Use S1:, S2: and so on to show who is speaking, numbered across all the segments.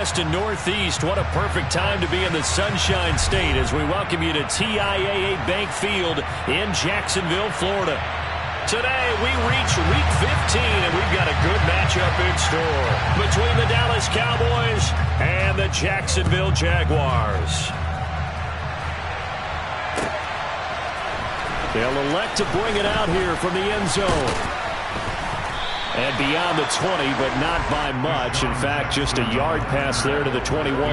S1: West and Northeast, what a perfect time to be in the Sunshine State as we welcome you to TIAA Bank Field in Jacksonville, Florida. Today, we reach Week 15, and we've got a good matchup in store between the Dallas Cowboys and the Jacksonville Jaguars. They'll elect to bring it out here from the end zone. And beyond the 20, but not by much. In fact, just a yard pass there to the 21.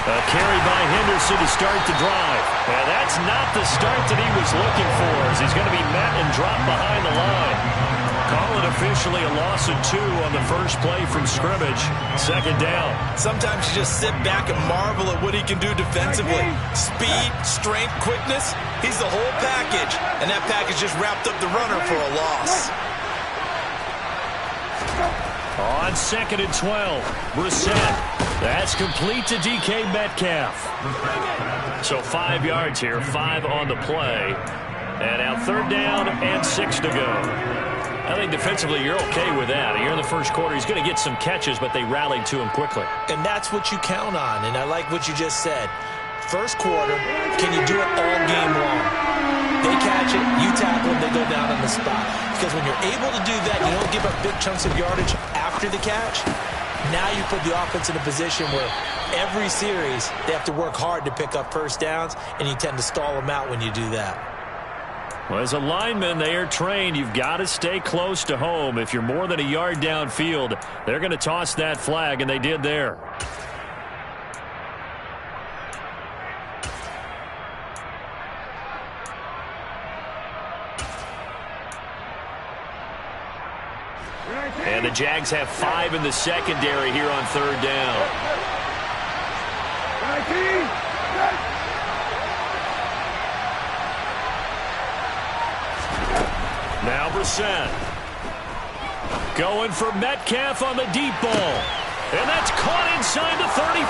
S1: A carry by Henderson to start the drive. And that's not the start that he was looking for, as he's going to be met and dropped behind the line. Call it officially a loss of 2 on the first play from scrimmage. Second down.
S2: Sometimes you just sit back and marvel at what he can do defensively. Speed, strength, quickness. He's the whole package. And that package just wrapped up the runner for a loss.
S1: On 2nd and 12, Brissett. That's complete to DK Metcalf. So 5 yards here, 5 on the play. And now 3rd down and 6 to go. I think defensively you're okay with that. Here in the first quarter, he's going to get some catches, but they rallied to him quickly.
S2: And that's what you count on, and I like what you just said. First quarter, can you do it all game long? They catch it, you tackle them, they go down on the spot. Because when you're able to do that, you don't give up big chunks of yardage after the catch. Now you put the offense in a position where every series they have to work hard to pick up first downs, and you tend to stall them out when you do that.
S1: Well, as a lineman, they are trained. You've got to stay close to home. If you're more than a yard downfield, they're going to toss that flag, and they did there. And the Jags have 5 in the secondary here on 3rd down. Now Brissett. Going for Metcalf on the deep ball. And that's caught inside the 35.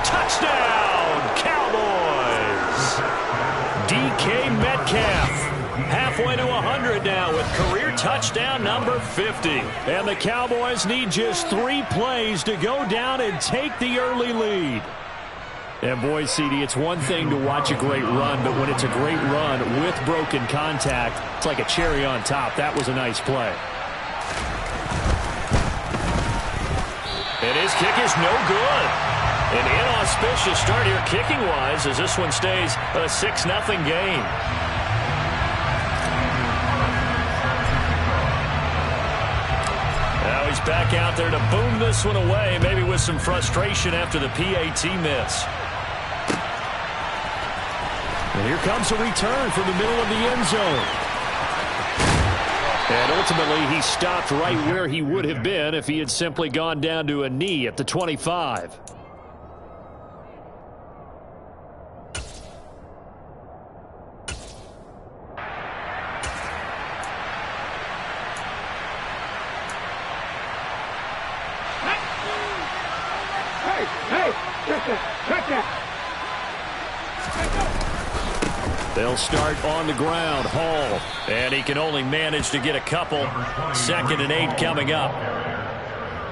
S1: Touchdown, Cowboys. DK Metcalf. Halfway to 100 now with career touchdown number 50. And the Cowboys need just 3 plays to go down and take the early lead. And boy, CD, it's one thing to watch a great run, but when it's a great run with broken contact, it's like a cherry on top. That was a nice play. And his kick is no good. An inauspicious start here kicking-wise as this one stays a 6-0 game. Now he's back out there to boom this one away, maybe with some frustration after the PAT miss. And here comes a return from the middle of the end zone. And ultimately, he stopped right where he would have been if he had simply gone down to a knee at the 25. They'll start on the ground. Hall. And he can only manage to get a couple. 2nd and 8 coming up.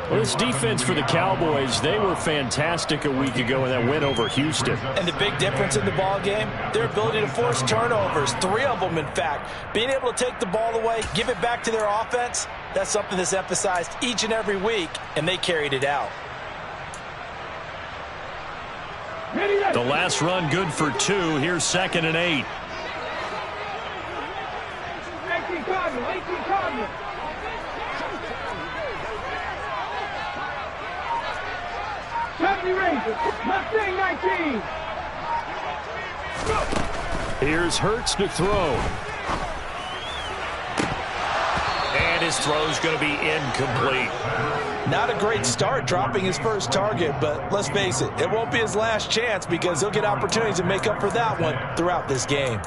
S1: Well, this defense for the Cowboys, they were fantastic a week ago in that win over Houston.
S2: And the big difference in the ball game, their ability to force turnovers. 3 of them, in fact. Being able to take the ball away, give it back to their offense, that's something that's emphasized each and every week, and they carried it out.
S1: The last run good for 2. Here's 2nd and 8.
S3: 18 Cardinals. Mustang 19.
S1: Here's Hurts to throw. his throw is going to be incomplete.
S2: Not a great start dropping his first target, but let's face it, it won't be his last chance because he'll get opportunities to make up for that one throughout this game.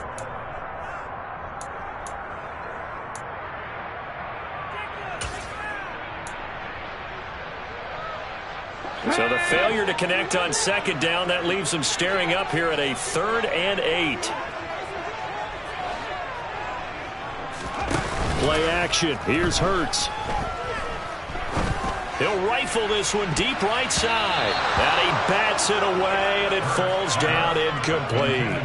S1: So the failure to connect on second down, that leaves him staring up here at a 3rd and 8. Play action. Here's Hurts. He'll rifle this one deep right side. And he bats it away, and it falls down incomplete.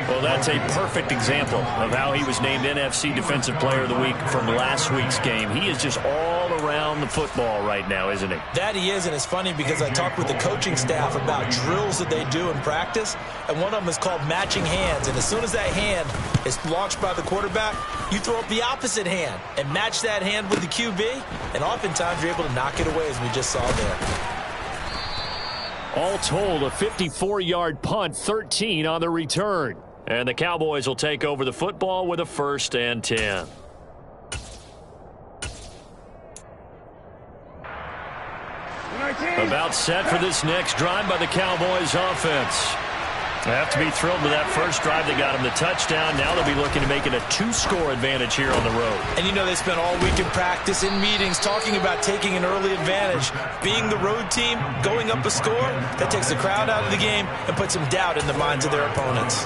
S1: Well, that's a perfect example of how he was named NFC Defensive Player of the Week from last week's game. He is just all around the football right now, isn't he?
S2: That he is, and it's funny because I talked with the coaching staff about drills that they do in practice, and one of them is called matching hands. And as soon as that hand is launched by the quarterback, you throw up the opposite hand and match that hand with the QB, and oftentimes you're able to knock it away, as we just saw there.
S1: All told, a 54-yard punt, 13 on the return. And the Cowboys will take over the football with a 1st and 10. About set for this next drive by the Cowboys offense. They have to be thrilled with that first drive. They got him the touchdown. Now they'll be looking to make it a 2-score advantage here on the road.
S2: And you know, they spent all week in practice, in meetings, talking about taking an early advantage. Being the road team, going up a score, that takes the crowd out of the game and puts some doubt in the minds of their opponents.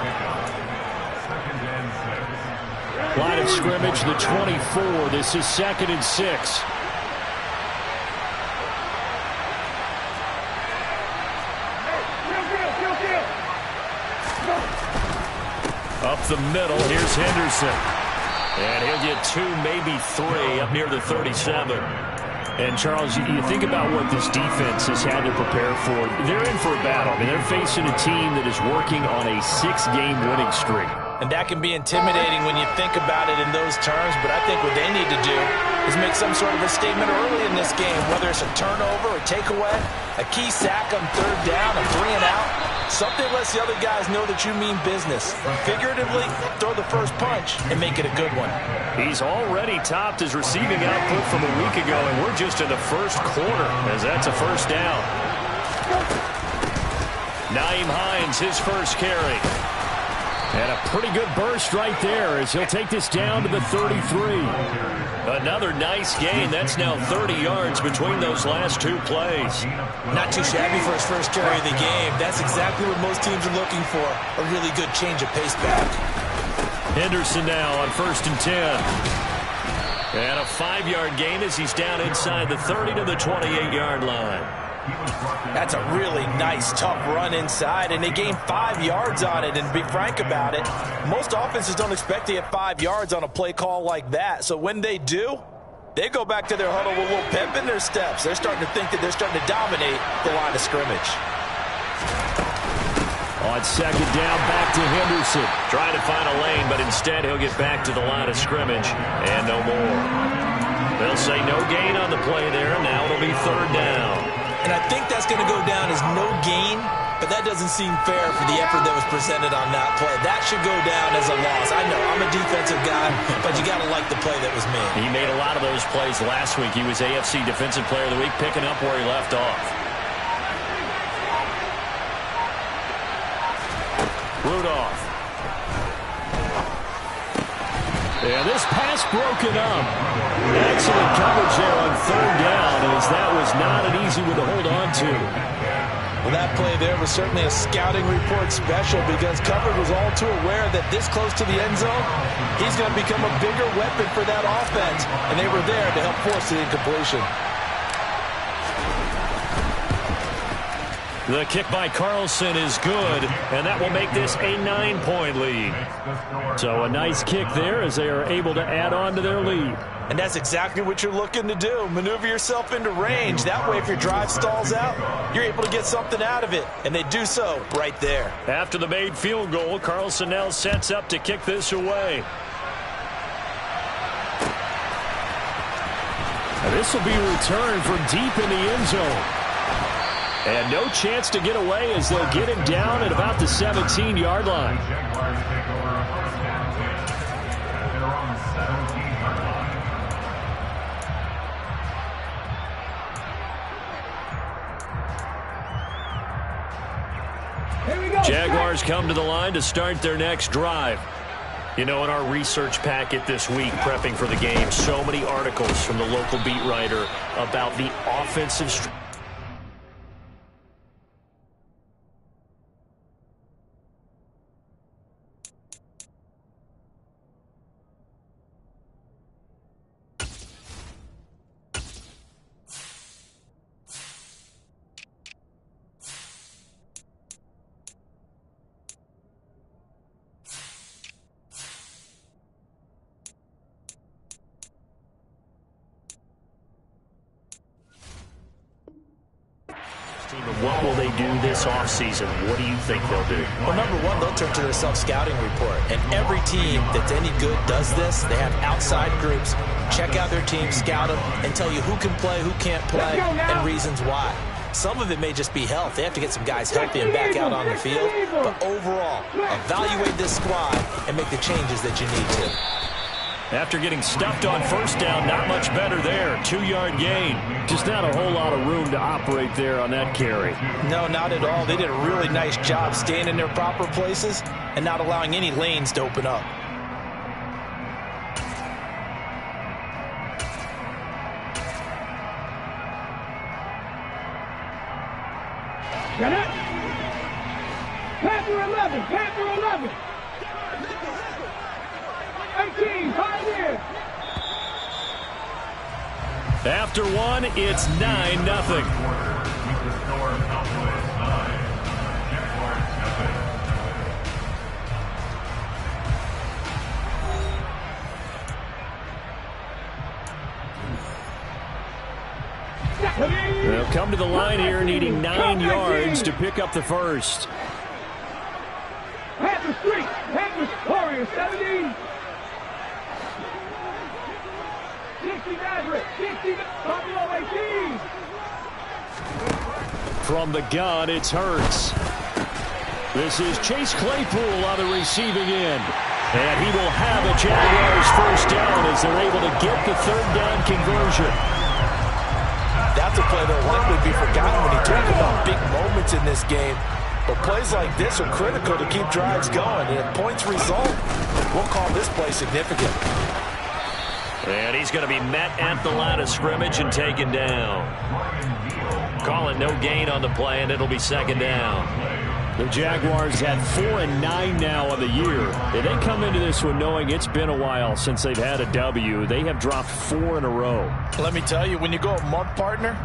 S1: Line of scrimmage, the 24. This is 2nd and 6. Up the middle, here's Henderson. And he'll get 2, maybe 3 up near the 37. And, Charles, you think about what this defense has had to prepare for. They're in for a battle. I mean, they're facing a team that is working on a 6-game winning streak.
S2: And that can be intimidating when you think about it in those terms, but I think what they need to do is make some sort of a statement early in this game, whether it's a turnover, a takeaway, a key sack on 3rd down, a 3-and-out. Something lets the other guys know that you mean business. Figuratively, throw the first punch and make it a good one.
S1: He's already topped his receiving output from a week ago, and we're just in the first quarter as that's a 1st down. Nyheim Hines, his first carry. And a pretty good burst right there as he'll take this down to the 33. Another nice gain. That's now 30 yards between those last 2 plays.
S2: Not too shabby for his first carry of the game. That's exactly what most teams are looking for, a really good change of pace back.
S1: Henderson now on 1st and 10. And a 5-yard gain as he's down inside the 30 to the 28-yard line.
S2: That's a really nice, tough run inside, and they gained 5 yards on it. And to be frank about it, most offenses don't expect to get 5 yards on a play call like that. So when they do, they go back to their huddle with a little pep in their steps. They're starting to think that they're starting to dominate the line of scrimmage.
S1: On 2nd down, back to Henderson. Trying to find a lane, but instead he'll get back to the line of scrimmage, and no more. They'll say no gain on the play there, and now it'll be 3rd down.
S2: And I think that's going to go down as no gain, but that doesn't seem fair for the effort that was presented on that play. That should go down as a loss. I know, I'm a defensive guy, but you got to like the play that was made.
S1: He made a lot of those plays last week. He was AFC Defensive Player of the Week, picking up where he left off. Rudolph. And this pass broken up. Excellent coverage there on 3rd down, as that was not an easy one to hold on to.
S2: Well, that play there was certainly a scouting report special because coverage was all too aware that this close to the end zone, he's going to become a bigger weapon for that offense, and they were there to help force the incompletion.
S1: The kick by Carlson is good, and that will make this a 9-point lead. So a nice kick there as they are able to add on to their lead.
S2: And that's exactly what you're looking to do. Maneuver yourself into range. That way, if your drive stalls out, you're able to get something out of it. And they do so right there.
S1: After the made field goal, Carlson now sets up to kick this away. And this will be returned from deep in the end zone. And no chance to get away as they'll get him down at about the 17-yard line. Jaguars come to the line to start their next drive. You know, in our research packet this week, prepping for the game, so many articles from the local beat writer about the offensive strategy. What will they do this offseason? What do you think they'll do?
S2: Well, number one, they'll turn to their self-scouting report. And every team that's any good does this. They have outside groups. Check out their team, scout them, and tell you who can play, who can't play, and reasons why. Some of it may just be health. They have to get some guys healthy and back out on the field. But overall, evaluate this squad and make the changes that you need to.
S1: After getting stuffed on first down, not much better there. 2-yard gain. Just not a whole lot of room to operate there on that carry.
S2: No, not at all. They did a really nice job staying in their proper places and not allowing any lanes to open up.
S3: Got it. Panther 11. Panther 11. 18, Pioneer.
S1: After one, it's 9-0. They'll come to the line here needing 9 yards to pick up the first.
S3: Panther Street. Panther Warriors 17. 60 Maverick, 60 Buffalo 18.
S1: From the gun, it's Hurts. This is Chase Claypool on the receiving end. And he will have a Jaguars first down as they're able to get the third down conversion.
S2: That's a play that will likely be forgotten when you talk about big moments in this game. But plays like this are critical to keep drives going. And if points result, we'll call this play significant.
S1: And he's going to be met at the line of scrimmage and taken down. Calling no gain on the play, and it'll be second down. The Jaguars had 4-9 now on the year. And they come into this one knowing it's been a while since they've had a W. They have dropped 4 in a row.
S2: Let me tell you, when you go a month, partner,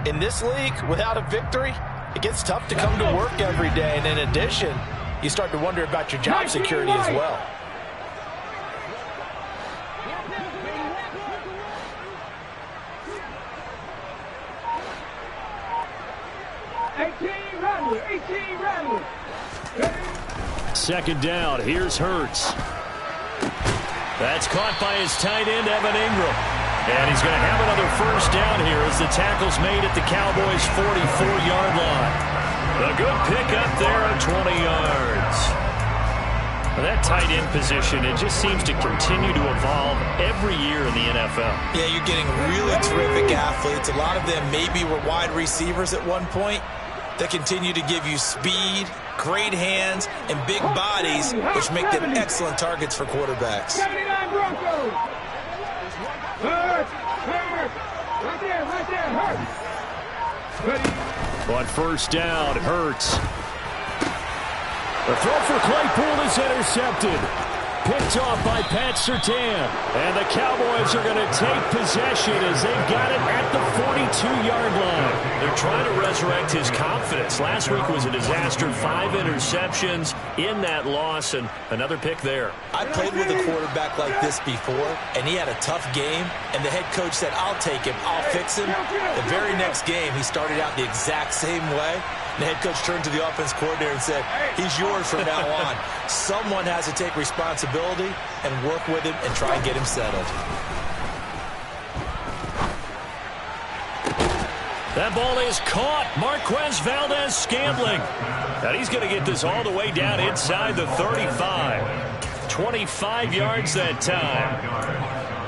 S2: in this league, without a victory, it gets tough to come to work every day. And in addition, you start to wonder about your job security as well.
S1: Second down. Here's Hurts. That's caught by his tight end, Evan Ingram. And he's going to have another first down here as the tackle's made at the Cowboys' 44-yard line. A good pickup there on 20 yards. That tight end position, it just seems to continue to evolve every year in the NFL.
S2: Yeah, you're getting really terrific athletes. A lot of them maybe were wide receivers at one point. They continue to give you speed, great hands, and big bodies, which make them excellent targets for quarterbacks.
S3: 79 Broncos. Hurts. Right there, Hurts.
S1: On first down, Hurts. The throw for Claypool is intercepted. Picked off by Pat Surtain. And the Cowboys are going to take possession as they've got it at the 42-yard line. They're trying to resurrect his confidence. Last week was a disaster. 5 interceptions in that loss, and another pick there.
S2: I played with a quarterback like this before, and he had a tough game, and the head coach said, I'll take him, I'll fix him. The very next game, he started out the exact same way. The head coach turned to the offense coordinator and said, he's yours from now on. Someone has to take responsibility and work with him and try and get him settled.
S1: That ball is caught. Marquez Valdes-Scantling. And he's going to get this all the way down inside the 35. 25 yards that time.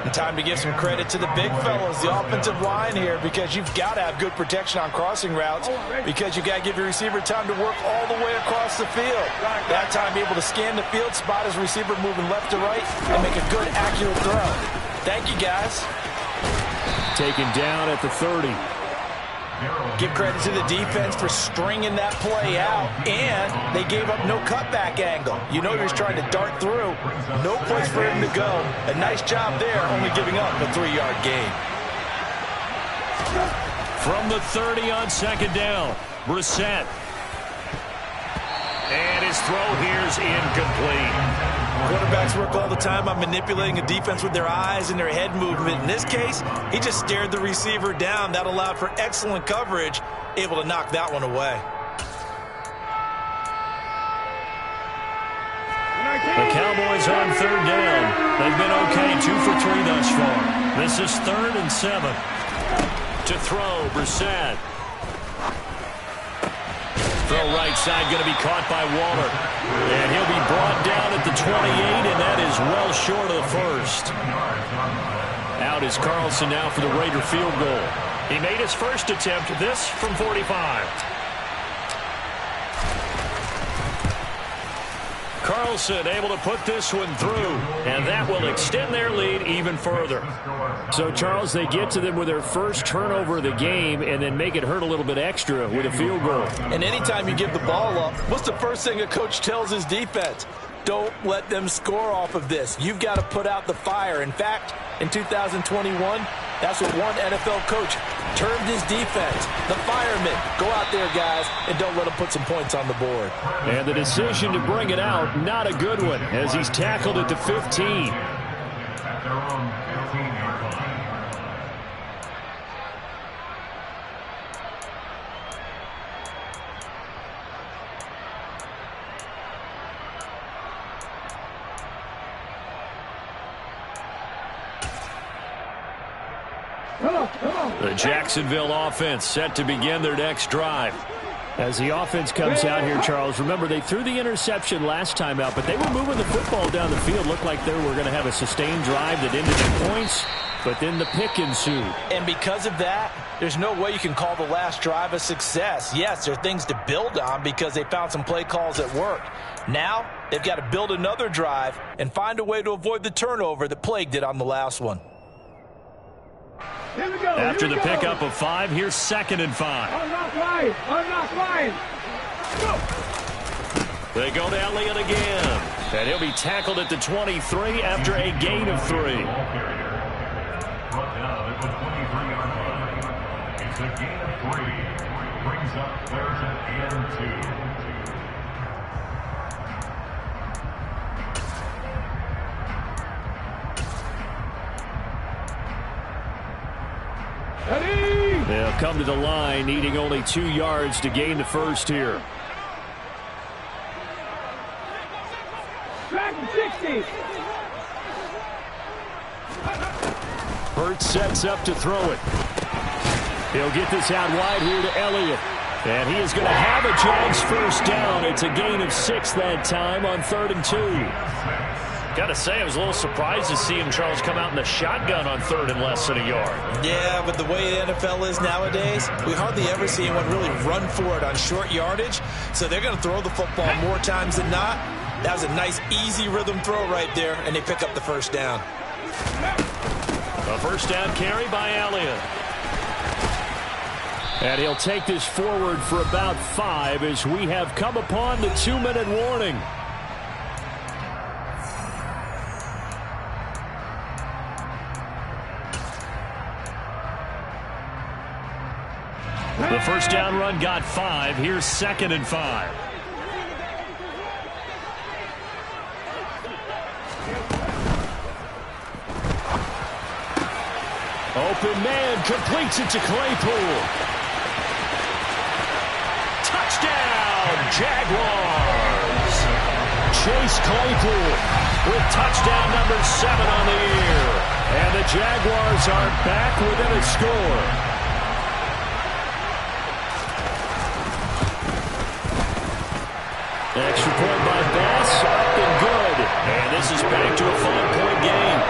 S2: And time to give some credit to the big fellas, the offensive line here, because you've got to have good protection on crossing routes, because you've got to give your receiver time to work all the way across the field. That time, be able to scan the field, spot his receiver moving left to right, and make a good, accurate throw. Thank you, guys.
S1: Taken down at the 30.
S2: Give credit to the defense for stringing that play out, and they gave up no cutback angle. You know he was trying to dart through. No place for him to go. A nice job there, only giving up a 3-yard gain.
S1: From the 30 on second down, Brissett. And his throw here's incomplete.
S2: Quarterbacks work all the time on manipulating a defense with their eyes and their head movement. In this case, he just stared the receiver down. That allowed for excellent coverage, able to knock that one away.
S1: The Cowboys on third down. They've been okay, 2 for 3 thus far. This is 3rd and 7. To throw, Brissett. Throw right side, going to be caught by Waller. And he'll be brought down at the 28, and that is well short of the first. Out is Carlson now for the Raider field goal. He made his first attempt, this from 45. Carlson able to put this one through, and that will extend their lead even further. So, Charles, they get to them with their first turnover of the game and then make it hurt a little bit extra with a field goal.
S2: And anytime you give the ball up, what's the first thing a coach tells his defense? Don't let them score off of this. You've got to put out the fire. In fact, in 2021, that's what one NFL coach termed his defense. The firemen. Go out there, guys, and don't let them put some points on the board.
S1: And the decision to bring it out, not a good one, as he's tackled at the 15. The Jacksonville offense set to begin their next drive. As the offense comes out here, Charles, remember they threw the interception last time out, but they were moving the football down the field. Looked like they were going to have a sustained drive that ended in points, but then the pick ensued.
S2: And because of that, there's no way you can call the last drive a success. Yes, there are things to build on because they found some play calls that worked. Now, they've got to build another drive and find a way to avoid the turnover that plagued it on the last one.
S1: After the pickup of 5, here's 2nd and 5.
S3: Unlock line. Unlock line. Go.
S1: They go to Elliott again. And he'll be tackled at the 23 after a gain of 3.
S4: It's a gain of 3. Brings up 3rd and 2.
S1: They'll come to the line, needing only 2 yards to gain the first here.
S3: Back to 60.
S1: Hurts sets up to throw it. He'll get this out wide here to Elliott. And he is going to have a Jags first down. It's a gain of 6 that time on 3rd and 2. Got to say, I was a little surprised to see him, Charles, come out in the shotgun on 3rd and less than a yard.
S2: Yeah, but the way the NFL is nowadays, we hardly ever see anyone really run for it on short yardage. So they're going to throw the football more times than not. That was a nice, easy rhythm throw right there, and they pick up the first down.
S1: A first down carry by Elliott. And he'll take this forward for about 5 as we have come upon the 2-minute warning. The first down run got 5. Here's 2nd and 5. Open man completes it to Claypool. Touchdown, Jaguars. Chase Claypool with touchdown number 7 on the year. And the Jaguars are back within a score. Extra point by Bass, up and good. And this is back to a 5-point game.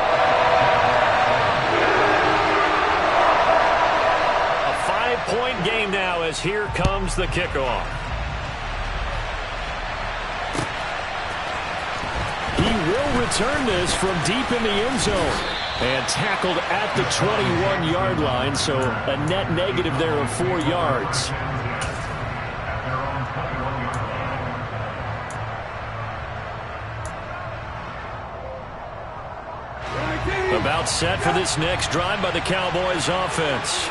S1: as here comes the kickoff. He will return this from deep in the end zone. And tackled at the 21-yard line, so a net negative there of 4 yards. About set for this next drive by the Cowboys offense.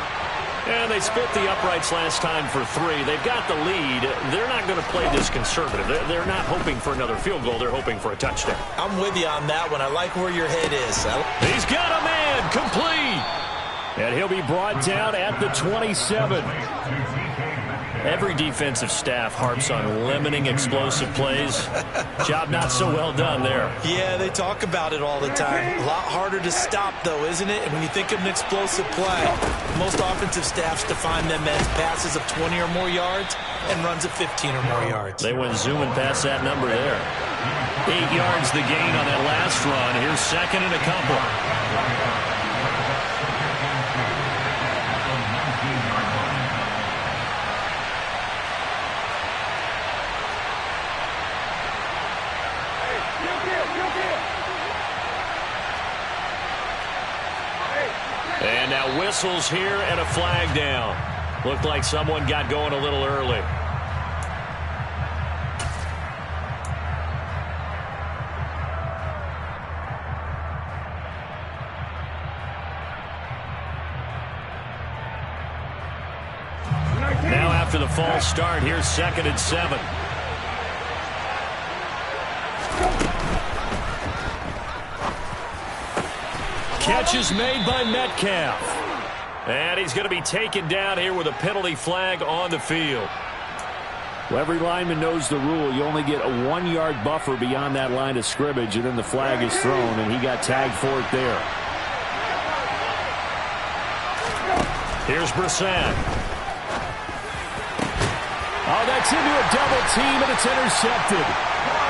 S1: And they split the uprights last time for 3. They've got the lead. They're not going to play this conservative. They're not hoping for another field goal. They're hoping for a touchdown.
S2: I'm with you on that one. I like where your head is.
S1: He's got a man complete. And he'll be brought down at the 27. Every defensive staff harps on limiting explosive plays. Job not so well done there.
S2: Yeah, they talk about it all the time. A lot harder to stop, though, isn't it? And when you think of an explosive play, most offensive staffs define them as passes of 20 or more yards and runs of 15 or more yards.
S1: They went zooming past that number there. 8 yards the gain on that last run. Here's second and a couple. And now whistles here and a flag down. Looked like someone got going a little early. Now after the false start, here's second and 7. Catch is made by Metcalf. And he's going to be taken down here with a penalty flag on the field. Well, every lineman knows the rule. You only get a 1-yard buffer beyond that line of scrimmage, and then the flag is thrown, and he got tagged for it there. Here's Brissett. Oh, that's into a double team, and it's intercepted.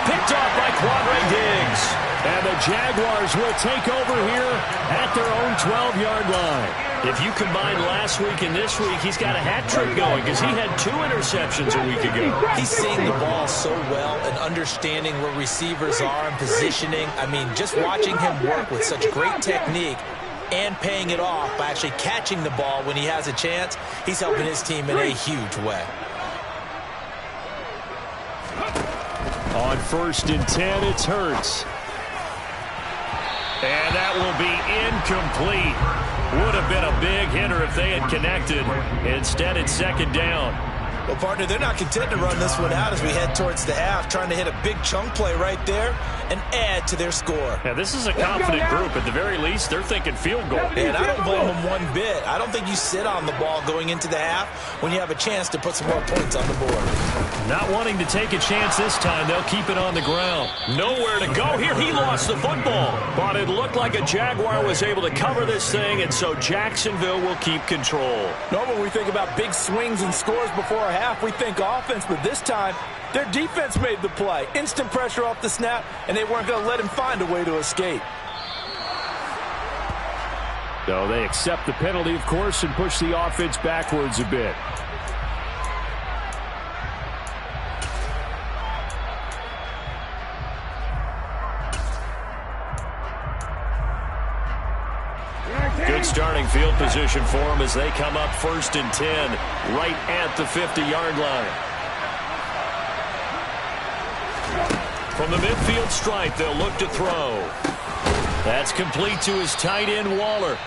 S1: Picked off by Quandre Diggs. And the Jaguars will take over here at their own 12-yard line. If you combine last week and this week, he's got a hat trick going because he had 2 interceptions a week ago.
S2: He's seeing the ball so well and understanding where receivers are and positioning. I mean, just watching him work with such great technique and paying it off by actually catching the ball when he has a chance, he's helping his team in a huge way.
S1: On 1st and 10, it's Hurts. And that will be incomplete. Would have been a big hitter if they had connected. Instead, it's second down.
S2: Well, partner, they're not content to run this one out as we head towards the half, trying to hit a big chunk play right there and add to their score.
S1: Yeah, this is a confident group. At the very least, they're thinking field goal.
S2: And I don't blame them one bit. I don't think you sit on the ball going into the half when you have a chance to put some more points on the board.
S1: Not wanting to take a chance this time, they'll keep it on the ground. Nowhere to go here. He lost the football. But it looked like a Jaguar was able to cover this thing, and so Jacksonville will keep control.
S5: Normally we think about big swings and scores before a half. We think offense, but this time their defense made the play. Instant pressure off the snap, and they weren't going to let him find a way to escape.
S1: So they accept the penalty, of course, and push the offense backwards a bit. Good starting field position for them as they come up 1st and 10 right at the 50-yard line. From the midfield stripe, they'll look to throw. That's complete to his tight end, Waller.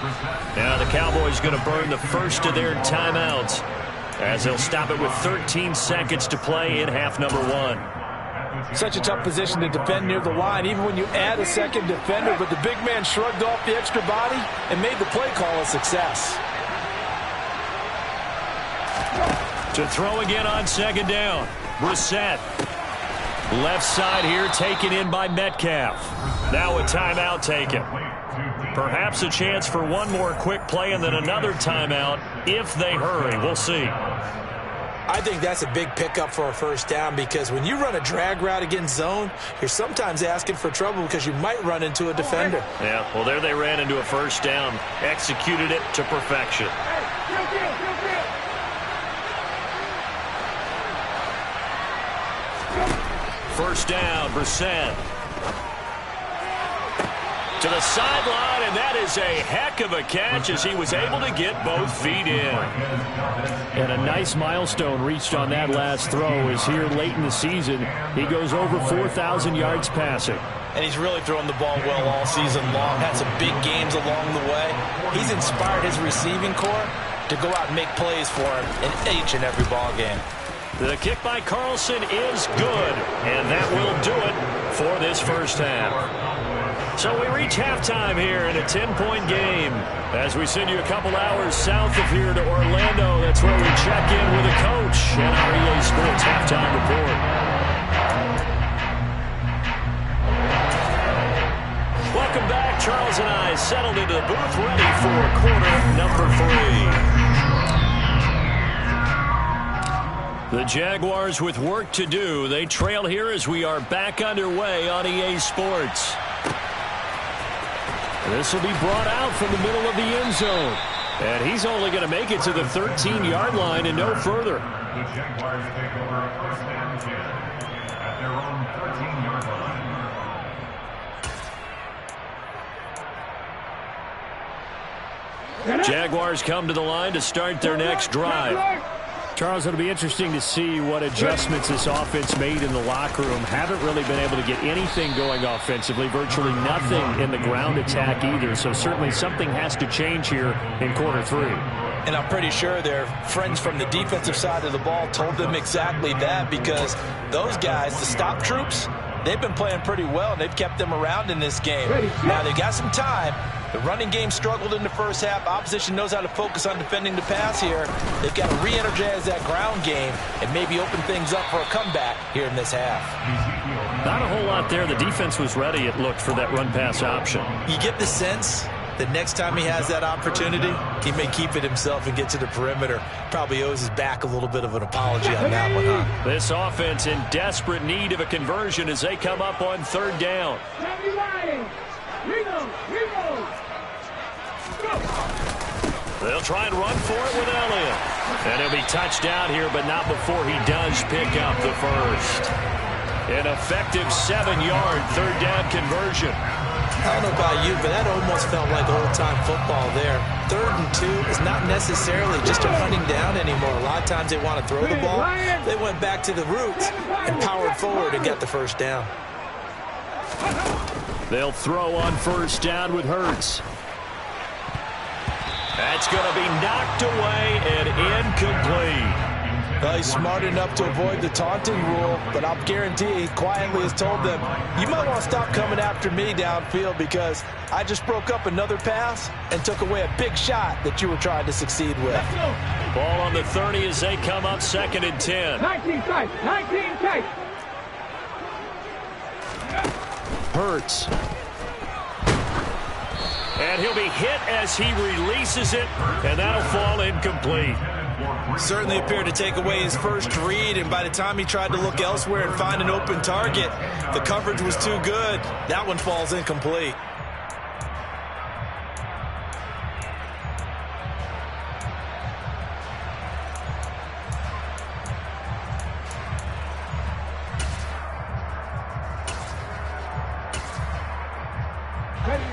S1: Now the Cowboys going to burn the first of their timeouts as they'll stop it with 13 seconds to play in half number 1.
S5: Such a tough position to defend near the line, even when you add a second defender, but the big man shrugged off the extra body and made the play call a success.
S1: To throw again on second down, Brissett. Left side here taken in by Metcalf. Now a timeout taken. Perhaps a chance for one more quick play and then another timeout if they hurry. We'll see.
S2: I think that's a big pickup for a first down because when you run a drag route against zone, you're sometimes asking for trouble because you might run into a defender.
S1: Yeah, well, there they ran into a first down. Executed it to perfection. first down. Brissett to the sideline, and that is a heck of a catch as he was able to get both feet in.
S6: And a nice milestone reached on that last throw is here late in the season. He goes over 4,000 yards passing.
S2: And he's really thrown the ball well all season long. Had some big games along the way. He's inspired his receiving corps to go out and make plays for him in each and every ball game.
S1: The kick by Carlson is good, and that will do it for this first half. So we reach halftime here in a 10-point game. As we send you a couple hours south of here to Orlando, that's where we check in with a coach and our EA Sports halftime report. Welcome back. Charles and I settled into the booth ready for quarter number 3. The Jaguars with work to do. They trail here as we are back underway on EA Sports. This will be brought out from the middle of the end zone. And he's only going to make it to the 13-yard line and no further.
S4: The Jaguars take over first and 10 at their own 13-yard line.
S1: Jaguars come to the line to start their next drive.
S6: Charles, it'll be interesting to see what adjustments this offense made in the locker room. Haven't really been able to get anything going offensively, virtually nothing in the ground attack either. So certainly something has to change here in quarter 3.
S2: And I'm pretty sure their friends from the defensive side of the ball told them exactly that, because those guys, the stop troops, they've been playing pretty well, and they've kept them around in this game. Now they've got some time. The running game struggled in the first half. Opposition knows how to focus on defending the pass here. They've got to re-energize that ground game and maybe open things up for a comeback here in this half.
S1: Not a whole lot there. The defense was ready, it looked, for that run-pass option.
S2: You get the sense that next time he has that opportunity, he may keep it himself and get to the perimeter. Probably owes his back a little bit of an apology on that one, huh?
S1: This offense in desperate need of a conversion as they come up on third down. They'll try and run for it with Elliott. And he'll be touched down here, but not before he does pick up the first. An effective 7-yard third down conversion.
S2: I don't know about you, but that almost felt like old-time football there. 3rd and 2 is not necessarily just a running down anymore. A lot of times they want to throw the ball. They went back to the roots and powered forward and got the first down.
S1: They'll throw on first down with Hurts. That's going to be knocked away and incomplete.
S2: Well, he's smart enough to avoid the taunting rule, but I'll guarantee he quietly has told them, you might want to stop coming after me downfield because I just broke up another pass and took away a big shot that you were trying to succeed with.
S1: Ball on the 30 as they come up 2nd and 10.
S3: 19 tight, 19 tight.
S1: Hurts. And he'll be hit as he releases it, and that'll fall incomplete.
S2: Certainly appeared to take away his first read, and by the time he tried to look elsewhere and find an open target, the coverage was too good. That one falls incomplete.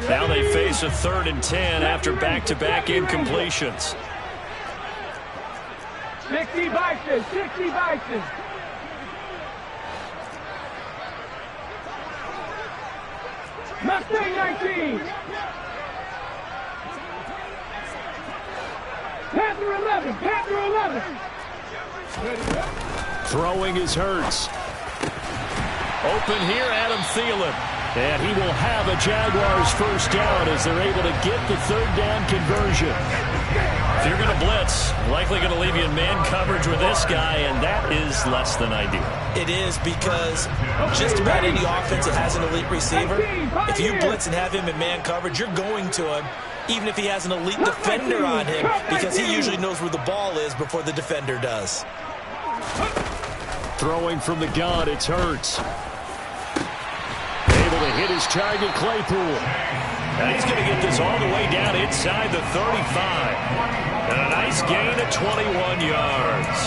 S1: Now they face a 3rd and 10 after back-to-back incompletions.
S3: 60 Bison, 60 Bison. Mustang 19. Panther 11, Panther 11.
S1: Throwing is Hurts. Open here, Adam Thielen. And he will have a Jaguars first down as they're able to get the 3rd down conversion. If you're going to blitz, likely going to leave you in man coverage with this guy, and that is less than ideal.
S2: It is, because just about any offense that has an elite receiver, if you blitz and have him in man coverage, you're going to him, even if he has an elite defender on him, because he usually knows where the ball is before the defender does.
S1: Throwing from the gun, it's Hurts. Able to hit his target, Claypool. And he's going to get this all the way down inside the 35. And a nice gain of 21 yards.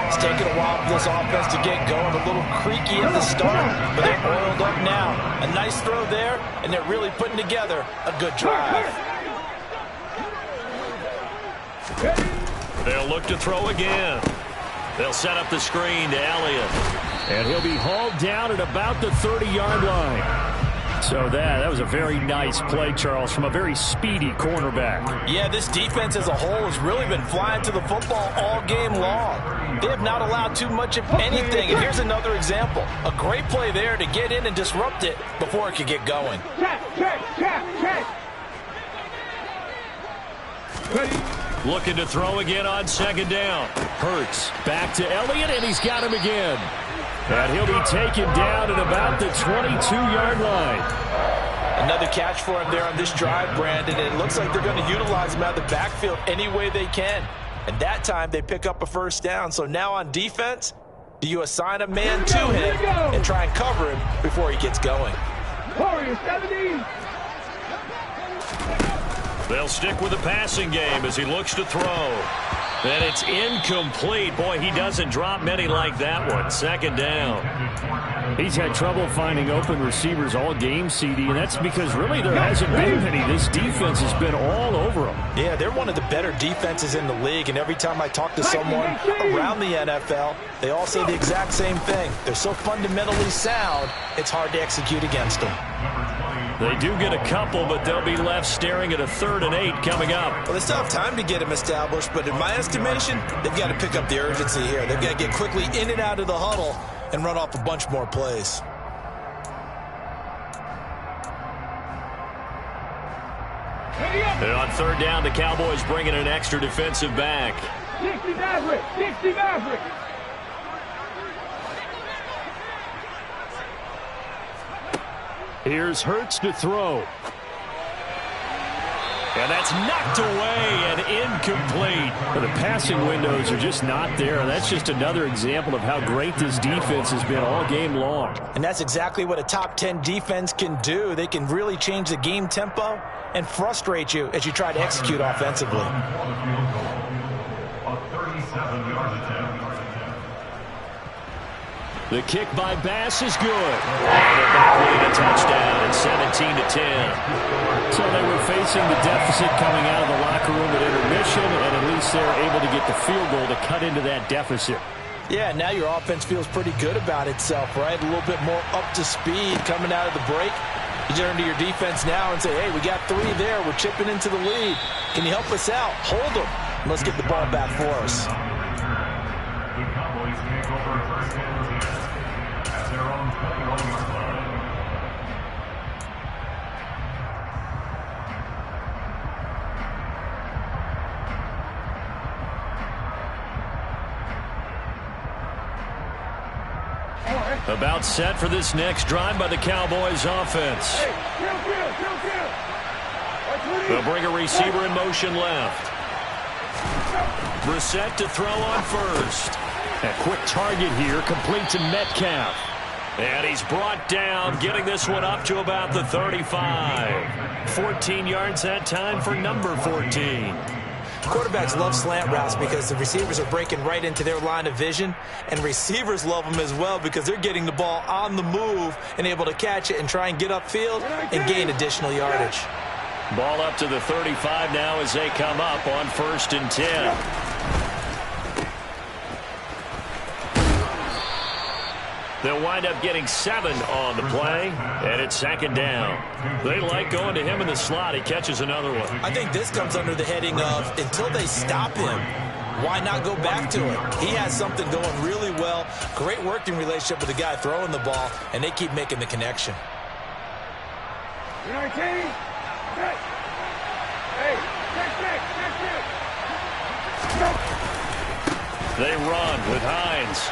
S5: It's taken a while for this offense to get going. A little creaky at the start, but they're oiled up now. A nice throw there, and they're really putting together a good drive.
S1: They'll look to throw again. They'll set up the screen to Elliott.
S6: And he'll be hauled down at about the 30-yard line. So that was a very nice play, Charles, from a very speedy cornerback.
S5: Yeah, this defense as a whole has really been flying to the football all game long. They have not allowed too much of anything. And here's another example. A great play there to get in and disrupt it before it could get going.
S3: Check.
S1: Looking to throw again on second down.
S6: Hurts back to Elliott, and he's got him again. And he'll be taken down at about the 22-yard line.
S5: Another catch for him there on this drive, Brandon. And it looks like they're going to utilize him out of the backfield any way they can. And that time they pick up a first down. So now on defense, do you assign a man to him and try and cover him before he gets going?
S3: Warriors 70.
S1: They'll stick with the passing game as he looks to throw. And it's incomplete. Boy, he doesn't drop many like that one. Second down.
S6: He's had trouble finding open receivers all game, CD, and that's because really there hasn't been any. This defense has been all over them.
S5: Yeah, they're one of the better defenses in the league, and every time I talk to someone around the NFL, they all say the exact same thing. They're so fundamentally sound, it's hard to execute against them.
S1: They do get a couple, but they'll be left staring at a 3rd and 8 coming up.
S5: Well, they still have time to get them established, but in my estimation, they've got to pick up the urgency here. They've got to get quickly in and out of the huddle and run off a bunch more plays.
S1: And on 3rd down, the Cowboys bring in an extra defensive back.
S3: 60 Maverick.
S6: Here's Hurts to throw.
S1: And that's knocked away and incomplete.
S6: But the passing windows are just not there. And that's just another example of how great this defense has been all game long.
S5: And that's exactly what a top 10 defense can do. They can really change the game tempo and frustrate you as you try to execute offensively.
S4: A 37-yard attempt.
S6: The kick by Bass is good.
S1: And they're back winning a touchdown at 17-10.
S6: So they were facing the deficit coming out of the locker room at intermission, and at least they're able to get the field goal to cut into that deficit.
S5: Yeah, now your offense feels pretty good about itself, right? A little bit more up to speed coming out of the break. You turn to your defense now and say, hey, we got 3 there. We're chipping into the lead. Can you help us out? Hold them. Let's get the ball back for us.
S4: The Cowboys take over first and 10 at their own 21-yard line.
S1: About set for this next drive by the Cowboys offense. They'll bring a receiver in motion left. Brissett to throw on first.
S6: A quick target here, complete to Metcalf.
S1: And he's brought down, getting this one up to about the 35. 14 yards that time for number 14.
S5: Quarterbacks love slant routes because the receivers are breaking right into their line of vision, and receivers love them as well because they're getting the ball on the move and able to catch it and try and get upfield and gain additional yardage.
S1: Ball up to the 35 now as they come up on 1st and 10. They'll wind up getting 7 on the play, and it's 2nd down. They like going to him in the slot. He catches another one.
S5: I think this comes under the heading of until they stop him, why not go back to it? He has something going really well. Great working relationship with the guy throwing the ball, and they keep making the connection.
S1: They run with Hines.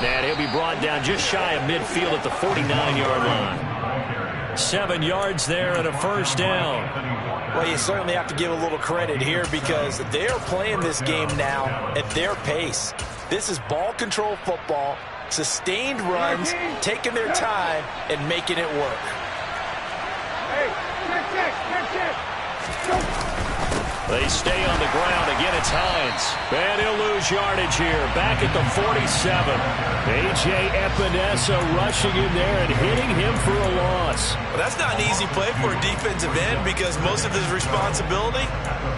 S1: And he'll be brought down just shy of midfield at the 49-yard line. 7 yards there and a first down.
S5: Well, you certainly have to give a little credit here because they're playing this game now at their pace. This is ball control football, sustained runs, taking their time, and making it work.
S1: They stay on the ground. Again, it's Hines. And he'll lose yardage here. Back at the 47. A.J. Epinesa rushing in there and hitting him for a loss.
S5: Well, that's not an easy play for a defensive end because most of his responsibility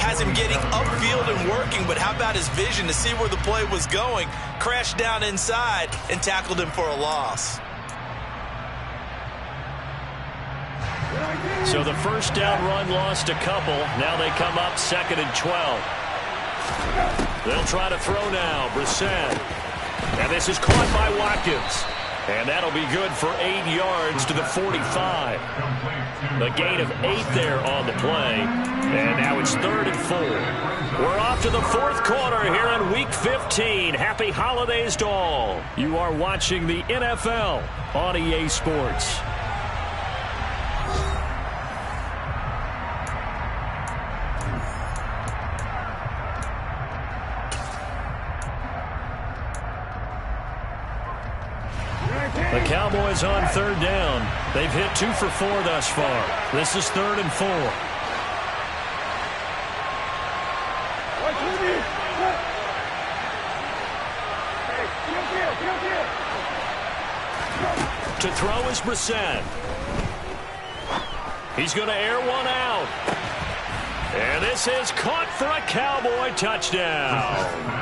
S5: has him getting upfield and working. But how about his vision to see where the play was going? Crashed down inside and tackled him for a loss.
S1: So the first down run lost a couple. Now they come up 2nd and 12. They'll try to throw now. Brissett. And this is caught by Watkins. And that'll be good for 8 yards to the 45. The gain of 8 there on the play. And now it's 3rd and 4. We're off to the 4th quarter here in Week 15. Happy holidays to all. You are watching the NFL on EA Sports. The Cowboys on 3rd down. They've hit 2 for 4 thus far. This is 3rd and 4. To throw is Brissett. He's going to air one out. And this is caught for a Cowboy touchdown.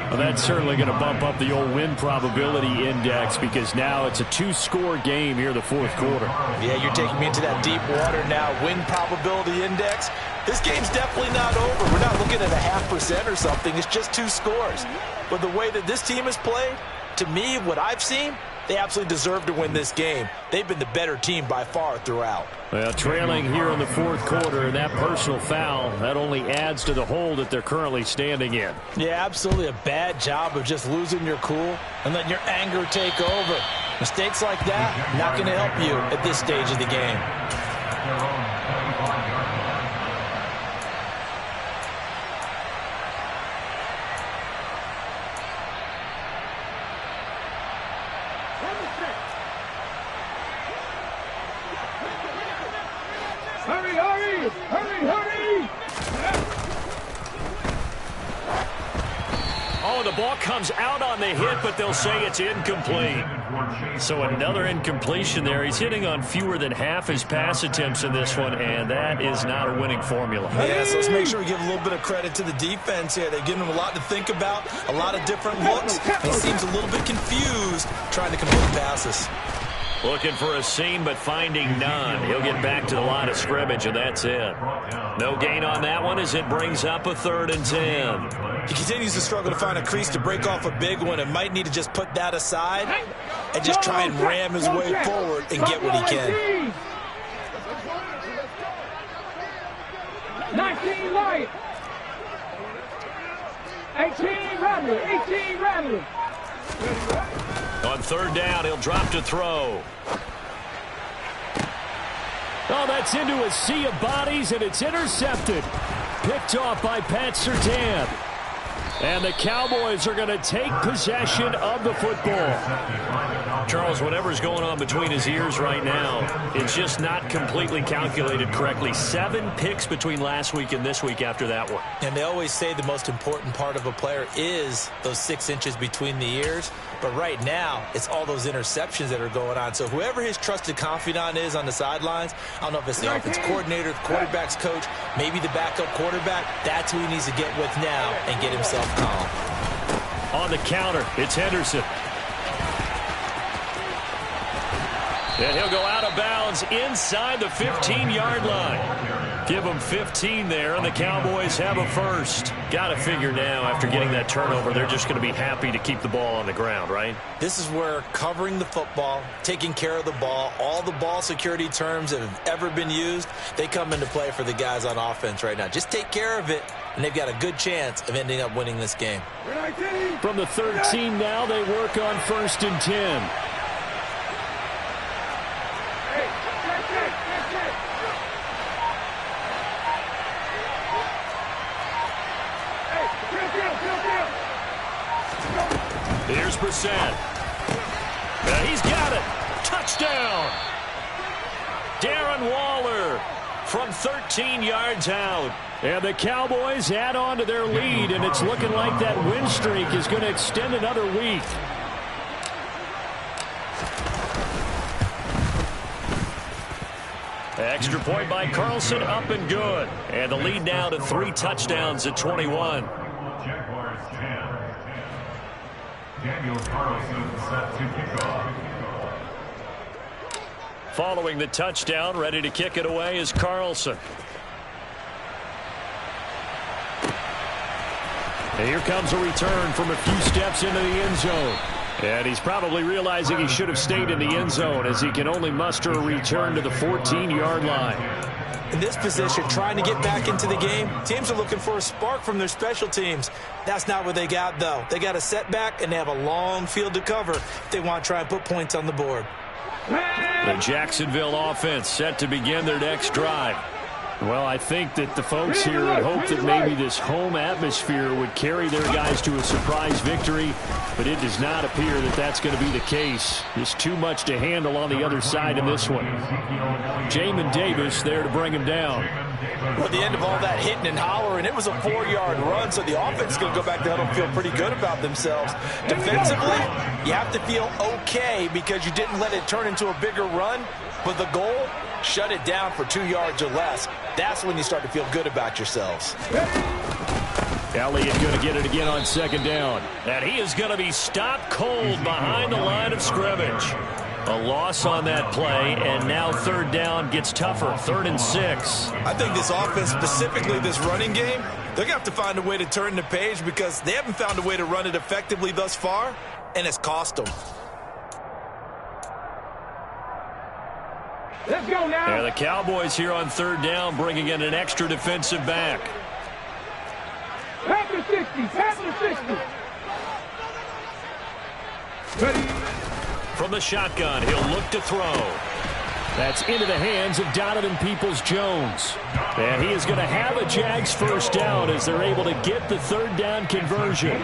S1: Well, that's certainly going to bump up the old win probability index because now it's a 2-score game here in the 4th quarter.
S5: Yeah, you're taking me into that deep water now. Win probability index. This game's definitely not over. We're not looking at a 0.5% or something. It's just 2 scores. But the way that this team has played, to me, what I've seen, they absolutely deserve to win this game. They've been the better team by far throughout.
S1: Well, trailing here in the 4th quarter, and that personal foul, that only adds to the hole that they're currently standing in.
S5: Yeah, absolutely a bad job of just losing your cool and letting your anger take over. Mistakes like that, not going to help you at this stage of the game.
S3: Hurry, hurry! Hurry, hurry!
S1: Oh, the ball comes out on the hit, but they'll say it's incomplete. So another incompletion there. He's hitting on fewer than half his pass attempts in this one, and that is not a winning formula.
S5: Yeah, so let's make sure we give a little bit of credit to the defense here. They're giving him a lot to think about, a lot of different looks. He seems a little bit confused trying to complete passes.
S1: Looking for a seam, but finding none. He'll get back to the line of scrimmage, and that's it. No gain on that one as it brings up a 3rd and 10.
S5: He continues to struggle to find a crease to break off a big one and might need to just put that aside and just try and ram his way forward and get what he can.
S3: 19 light. 18 Rattler. 18 Rattler.
S1: On 3rd down, he'll drop to throw. Oh, that's into a sea of bodies, and it's intercepted. Picked off by Pat Surtain. And the Cowboys are going to take possession of the football. Charles, whatever's going on between his ears right now, it's just not completely calculated correctly. 7 picks between last week and this week after that one.
S5: And they always say the most important part of a player is those 6 inches between the ears. But right now, it's all those interceptions that are going on. So whoever his trusted confidant is on the sidelines, I don't know if it's the offense coordinator, the quarterback's coach, maybe the backup quarterback, that's who he needs to get with now and get himself calm.
S1: On the counter, it's Henderson. And he'll go out of bounds inside the 15-yard line. Give them 15 there, and the Cowboys have a first. Got to figure now, after getting that turnover, they're just going to be happy to keep the ball on the ground, right?
S5: This is where covering the football, taking care of the ball, all the ball security terms that have ever been used, they come into play for the guys on offense right now. Just take care of it, and they've got a good chance of ending up winning this game.
S1: From the 13 now, they work on 1st and 10. Here's Brissett. He's got it. Touchdown. Darren Waller from 13 yards out. And the Cowboys add on to their lead, and it's looking like that win streak is going to extend another week. Extra point by Carlson, up and good. And the lead now to 3 touchdowns at 21.
S4: Jaguars 10. Daniel Carlson set to kick off.
S1: Following the touchdown, ready to kick it away is Carlson. And here comes a return from a few steps into the end zone. And he's probably realizing he should have stayed in the end zone as he can only muster a return to the 14-yard line.
S2: In this position, trying to get back into the game, teams are looking for a spark from their special teams. That's not what they got, though. They got a setback, and they have a long field to cover if they want to try and put points on the board.
S1: The Jacksonville offense set to begin their next drive. Well, I think that the folks here had hoped that maybe this home atmosphere would carry their guys to a surprise victory, but it does not appear that that's going to be the case. Just too much to handle on the other side in this one. Jamin Davis there to bring him down.
S2: Well, at the end of all that hitting and hollering, it was a 4-yard run, so the offense is going to go back to huddle and feel pretty good about themselves. Defensively, you have to feel okay because you didn't let it turn into a bigger run, but the goal, shut it down for 2 yards or less. That's when you start to feel good about yourselves.
S1: Elliott going to get it again on second down. And he is going to be stopped cold behind the line of scrimmage. A loss on that play, and now third down gets tougher. 3rd and 6.
S2: I think this offense, specifically this running game, they're going to have to find a way to turn the page because they haven't found a way to run it effectively thus far, and it's cost them.
S3: Let's go now.
S1: And the Cowboys here on third down bringing in an extra defensive back.
S3: Pass the 60. Pass the 60. Ready.
S1: From the shotgun, he'll look to throw. That's into the hands of Donovan Peoples-Jones. And he is going to have a Jags first down as they're able to get the third down conversion.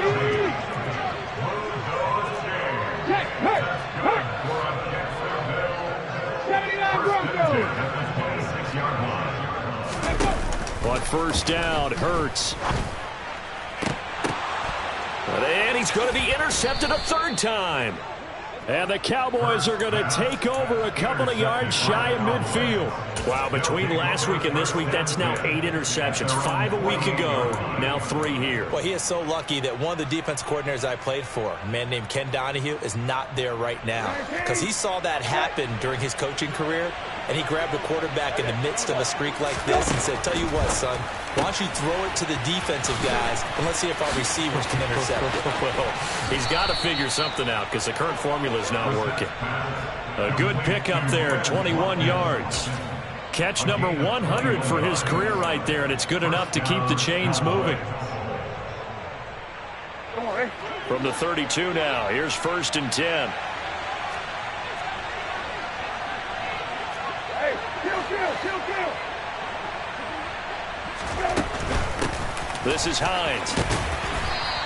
S1: On first down, Hurts. And he's going to be intercepted a third time. And the Cowboys are going to take over a couple of yards shy of midfield. Wow, between last week and this week, that's now 8 interceptions. 5 a week ago, now 3 here.
S2: Well, he is so lucky that one of the defense coordinators I played for, a man named Ken Donahue, is not there right now. Because he saw that happen during his coaching career, and he grabbed a quarterback in the midst of a streak like this and said, tell you what, son, why don't you throw it to the defensive guys, and let's see if our receivers can intercept it.
S1: Well, he's got to figure something out because the current formula is not working. A good pickup there, 21 yards. Catch number 100 for his career right there, and it's good enough to keep the chains moving. From the 32 now, here's 1st and 10. This is Hines.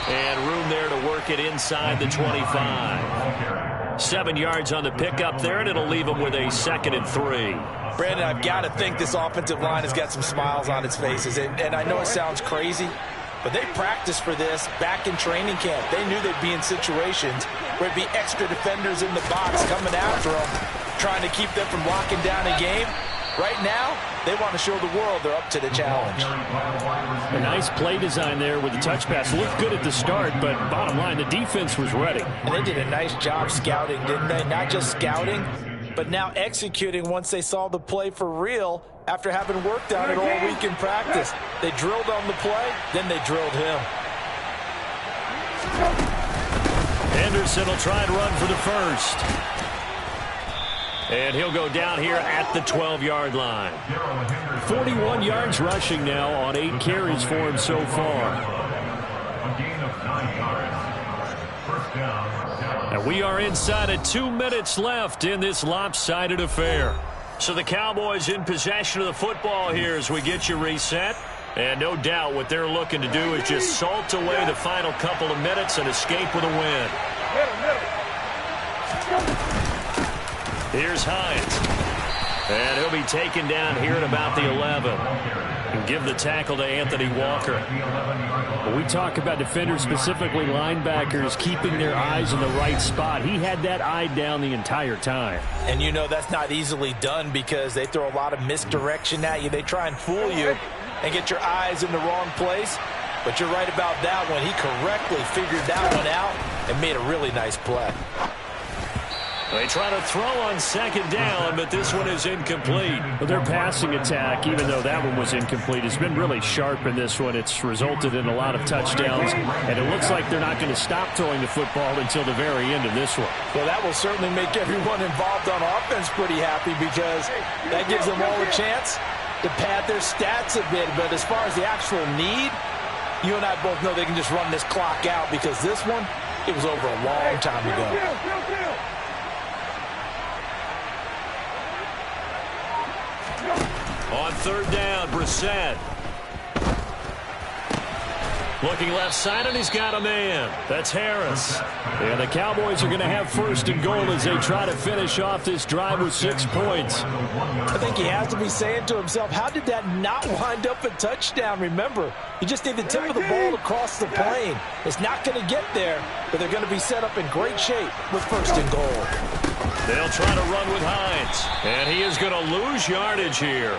S1: And room there to work it inside the 25. 7 yards on the pickup there, and it'll leave him with a 2nd and 3.
S2: Brandon, I've got to think this offensive line has got some smiles on its faces. And I know it sounds crazy, but they practiced for this back in training camp. They knew they'd be in situations where it'd be extra defenders in the box coming after them, trying to keep them from locking down a game. Right now, they want to show the world they're up to the challenge.
S1: A nice play design there with the touch pass. Looked good at the start, but bottom line, the defense was ready.
S2: And they did a nice job scouting, didn't they? Not just scouting, but now executing once they saw the play for real after having worked on it all week in practice. They drilled on the play, then they drilled him.
S1: Henderson will try and run for the first. And he'll go down here at the 12-yard line. 41 yards rushing now on 8 carries for him so far.
S4: A gain of 9 yards. First down.
S1: And we are inside of 2 minutes left in this lopsided affair. So the Cowboys in possession of the football here as we get you reset. And no doubt what they're looking to do is just salt away the final couple of minutes and escape with a win. Here's Hines. And he'll be taken down here at about the 11. And give the tackle to Anthony Walker.
S6: When we talk about defenders, specifically linebackers, keeping their eyes in the right spot, he had that eye down the entire time.
S5: And you know that's not easily done because they throw a lot of misdirection at you. They try and fool you and get your eyes in the wrong place. But you're right about that one. He correctly figured that one out and made a really nice play.
S1: They try to throw on second down, but this one is incomplete.
S6: Well, their passing attack, even though that one was incomplete, has been really sharp in this one. It's resulted in a lot of touchdowns, and it looks like they're not going to stop throwing the football until the very end of this one.
S5: Well, that will certainly make everyone involved on offense pretty happy because that gives them all a chance to pad their stats a bit. But as far as the actual need, you and I both know they can just run this clock out because this one, it was over a long time ago.
S1: On third down, Brissett. Looking left side, and he's got a man. That's Harris. And the Cowboys are going to have first and goal as they try to finish off this drive with 6 points.
S5: I think he has to be saying to himself, how did that not wind up a touchdown? Remember, you just need the tip of the ball across the plane. It's not going to get there, but they're going to be set up in great shape with first and goal.
S1: They'll try to run with Hines, and he is going to lose yardage here.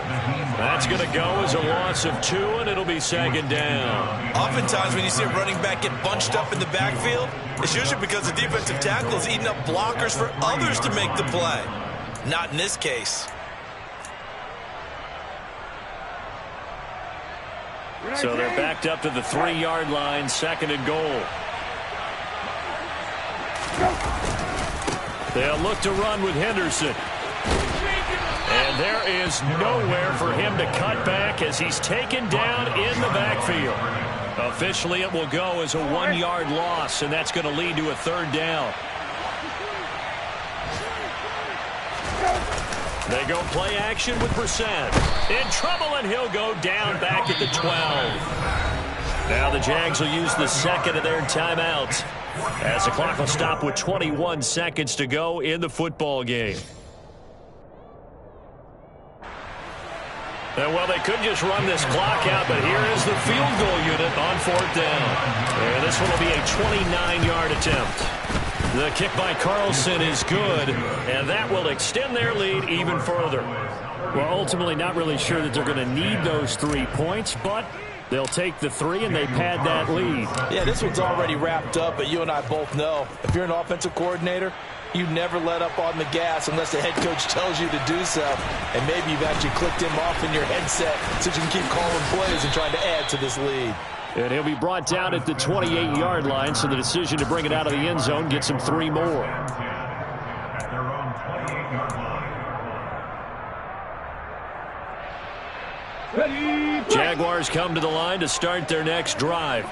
S1: That's going to go as a loss of 2, and it'll be second down.
S2: Oftentimes when you see a running back get bunched up in the backfield, it's usually because the defensive tackle is eating up blockers for others to make the play. Not in this case.
S1: So they're backed up to the 3-yard line, second and goal. They'll look to run with Henderson. And there is nowhere for him to cut back as he's taken down in the backfield. Officially, it will go as a 1-yard loss, and that's going to lead to a third down. They go play action with Brissett. In trouble, and he'll go down back at the 12. Now the Jags will use the second of their timeouts as the clock will stop with 21 seconds to go in the football game. Well, they could just run this clock out, but here is the field goal unit on fourth down. And this one will be a 29-yard attempt. The kick by Carlson is good, and that will extend their lead even further.
S6: Well, ultimately not really sure that they're going to need those 3 points, but they'll take the 3 and they pad that lead.
S5: Yeah, this one's already wrapped up, but you and I both know if you're an offensive coordinator, you never let up on the gas unless the head coach tells you to do so. And maybe you've actually clicked him off in your headset so you can keep calling plays and trying to add to this lead.
S6: And he'll be brought down at the 28-yard line, so the decision to bring it out of the end zone gets him 3 more.
S4: At their own 28-yard line.
S1: Jaguars come to the line to start their next drive.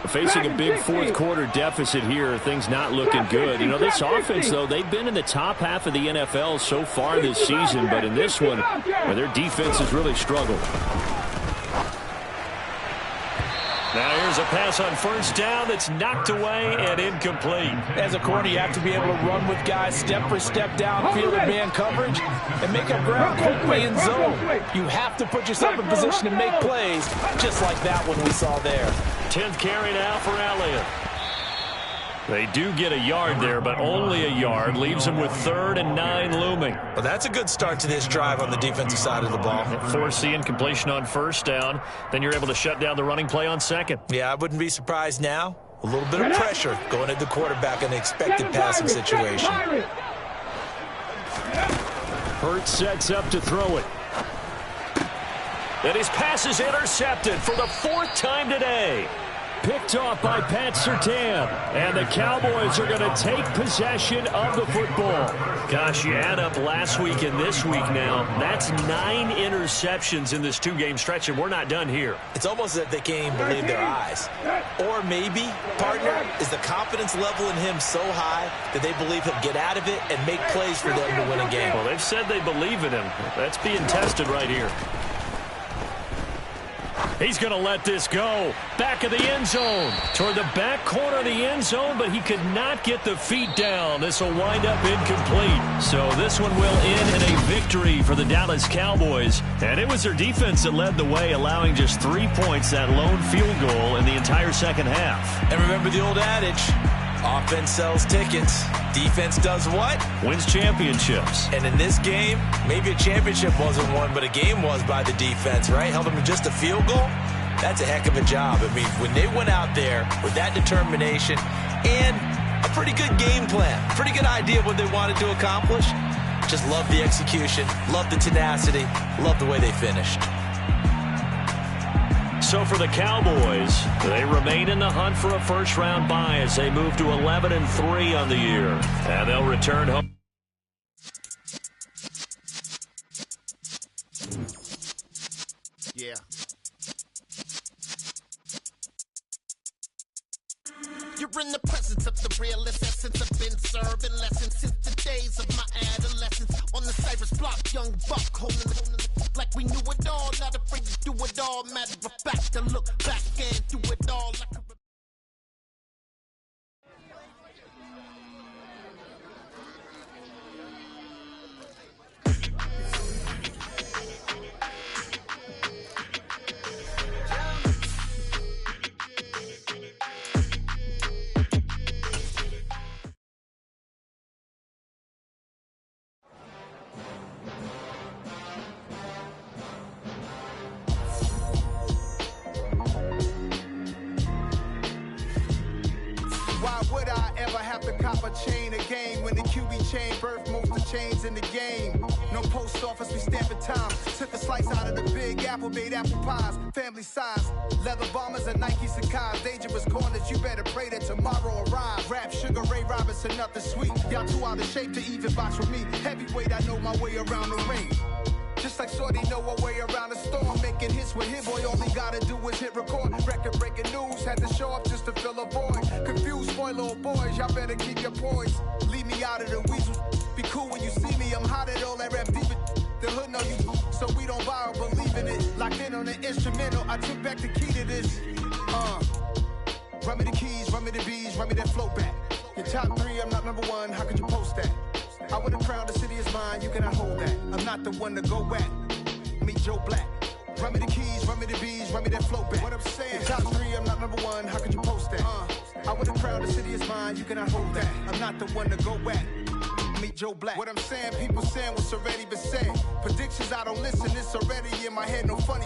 S1: Facing a big fourth-quarter deficit here, things not looking good. You know, this offense, though, they've been in the top half of the NFL so far this season, but in this one, their defense has really struggled. Now here's a pass on first down that's knocked away and incomplete.
S5: As a corner, you have to be able to run with guys step for step downfield in man coverage and make up ground quickly in zone. You have to put yourself in position to make plays, just like that one we saw there.
S1: 10th carry now for Elliott. They do get a yard there, but only a yard. Leaves them with 3rd and 9 looming.
S2: Well, that's a good start to this drive on the defensive side of the ball.
S1: Force the incompletion on first down. Then you're able to shut down the running play on second.
S2: Yeah, I wouldn't be surprised now. A little bit of pressure going at the quarterback in an expected passing situation.
S6: Hurts sets up to throw it.
S1: And his pass is intercepted for the 4th time today.
S6: Picked off by Pat Surtain. And the Cowboys are going to take possession of the football.
S1: Gosh, you add up last week and this week now. That's 9 interceptions in this 2-game stretch, and we're not done here.
S2: It's almost as if they can't even believe their eyes. Or maybe, partner, is the confidence level in him so high that they believe he'll get out of it and make plays for them to win a game.
S1: Well, they've said they believe in him. That's being tested right here. He's going to let this go. Back of the end zone. Toward the back corner of the end zone, but he could not get the feet down. This will wind up incomplete. So this one will end in a victory for the Dallas Cowboys. And it was their defense that led the way, allowing just 3 points, that lone field goal in the entire second half.
S5: And remember the old adage, offense sells tickets. Defense does what?
S1: Wins championships.
S5: And in this game, maybe a championship wasn't won, but a game was by the defense, right? Held them to just a field goal. That's a heck of a job. I mean, when they went out there with that determination and a pretty good game plan, pretty good idea of what they wanted to accomplish, just love the execution, love the tenacity, love the way they finished.
S1: So for the Cowboys, they remain in the hunt for a first-round bye as they move to 11-3 on the year. And they'll return home.
S7: Yeah. You're in the presence of the realest essence. I've been serving lessons since the days of my adolescence. On the Cypress block, young buck holding the like we knew it all. Not afraid to do it all. Matter of fact, to look back and do it all like a chain again when the QB chain birthed most of the chains in the game. No post office, we stamping time. Took a slice out of the big apple, made apple pies, family size. Leather bombers and Nike Sacai's. Dangerous corners, you better pray that tomorrow arrives. Rap, Sugar Ray Robinson, nothing sweet. Y'all too out of shape to even box with me. Heavyweight, I know my way around the ring. Just like Shorty know a way around the storm. Making hits with Hit Boy, all he gotta do is hit record. Record breaking news, had to show up just to fill a void. Confused, spoiled little boys, y'all better keep your poise. Leave me out of the weasel. Be cool when you see me, I'm hot at all that rap deep. The hood know you, so we don't borrow, believe in it. Locked in on the instrumental, I took back the key to this. Run me the keys, run me the bees, run me that flow back. Your top three, I'm not number one, how could you post that? I would have crowned the city is mine, you cannot hold that. I'm not the one to go back. Meet Joe Black. Run me the keys, run me the bees, run me that flow back. What I'm saying, your top three, I'm not number one, how could you post that? I would have crowned the city is mine, you cannot hold that. I'm not the one to go back. Meet Joe Black. What I'm saying, people saying what's already been said. Predictions, I don't listen, it's already in my head, no funny.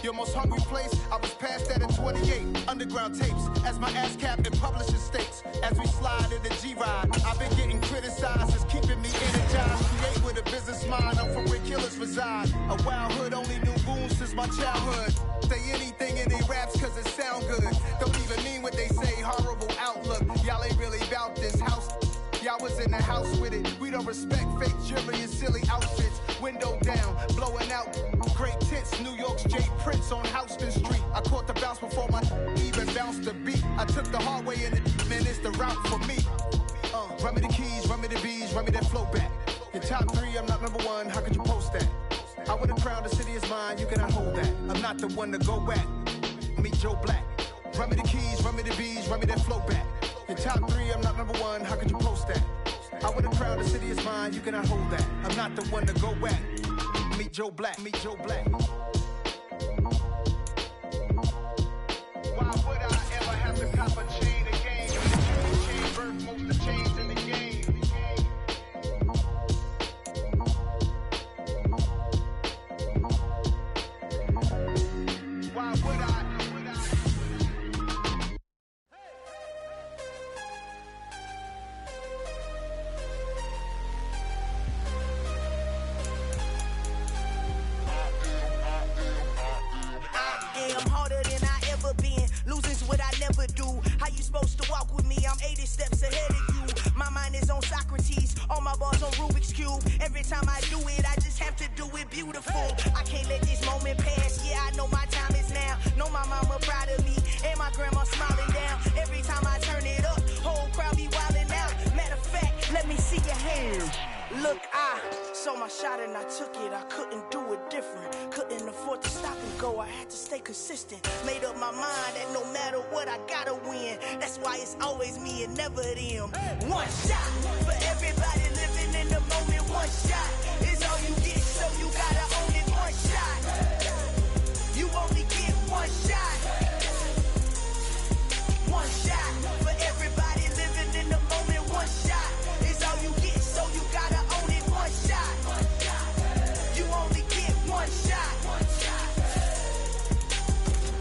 S7: Your most hungry place, I was past that in 28. Underground tapes, as my ass cap in publishing states. As we slide in the G-Ride, I've been getting criticized, it's keeping me energized. Create with a business mind, I'm from where killers reside. A wild hood, only knew goons since my childhood. Say anything in they raps cause it sound good. Don't even mean what they say, horrible outlook. Y'all ain't really about this house. Y'all was in the house with it. We don't respect fake jewelry and silly outfits. Window down, blowing out. Great tits, New York's J. Prince on Houston Street. I caught the bounce before my even bounced the beat. I took the hard way and man, it's the route for me. Run me the keys, run me the bees, run me that flow back. Your top three, I'm not number one, how could you post that? I would have crowned the city is mine, you cannot hold that. I'm not the one to go back. Meet Joe Black. Run me the keys, run me the bees, run me that flow back. Your top three, I'm not number one, how could you post that? I would have crowned the city is mine, you cannot hold that. I'm not the one to go back. Meet Joe Black, meet Joe Black. Why would I ever have to cop a chain again? Chain birth most the chains in the game. Why would I?
S8: my shot and I took it. I couldn't do it different. Couldn't afford to stop and go. I had to stay consistent. Made up my mind that no matter what, I gotta win. That's why it's always me and never them. One shot for everybody living in the moment. One shot is all you get, so you gotta own it. One shot. You only get one shot. One shot for everybody living in the moment. One shot is all you get, so you gotta own it. One shot. You only get one shot.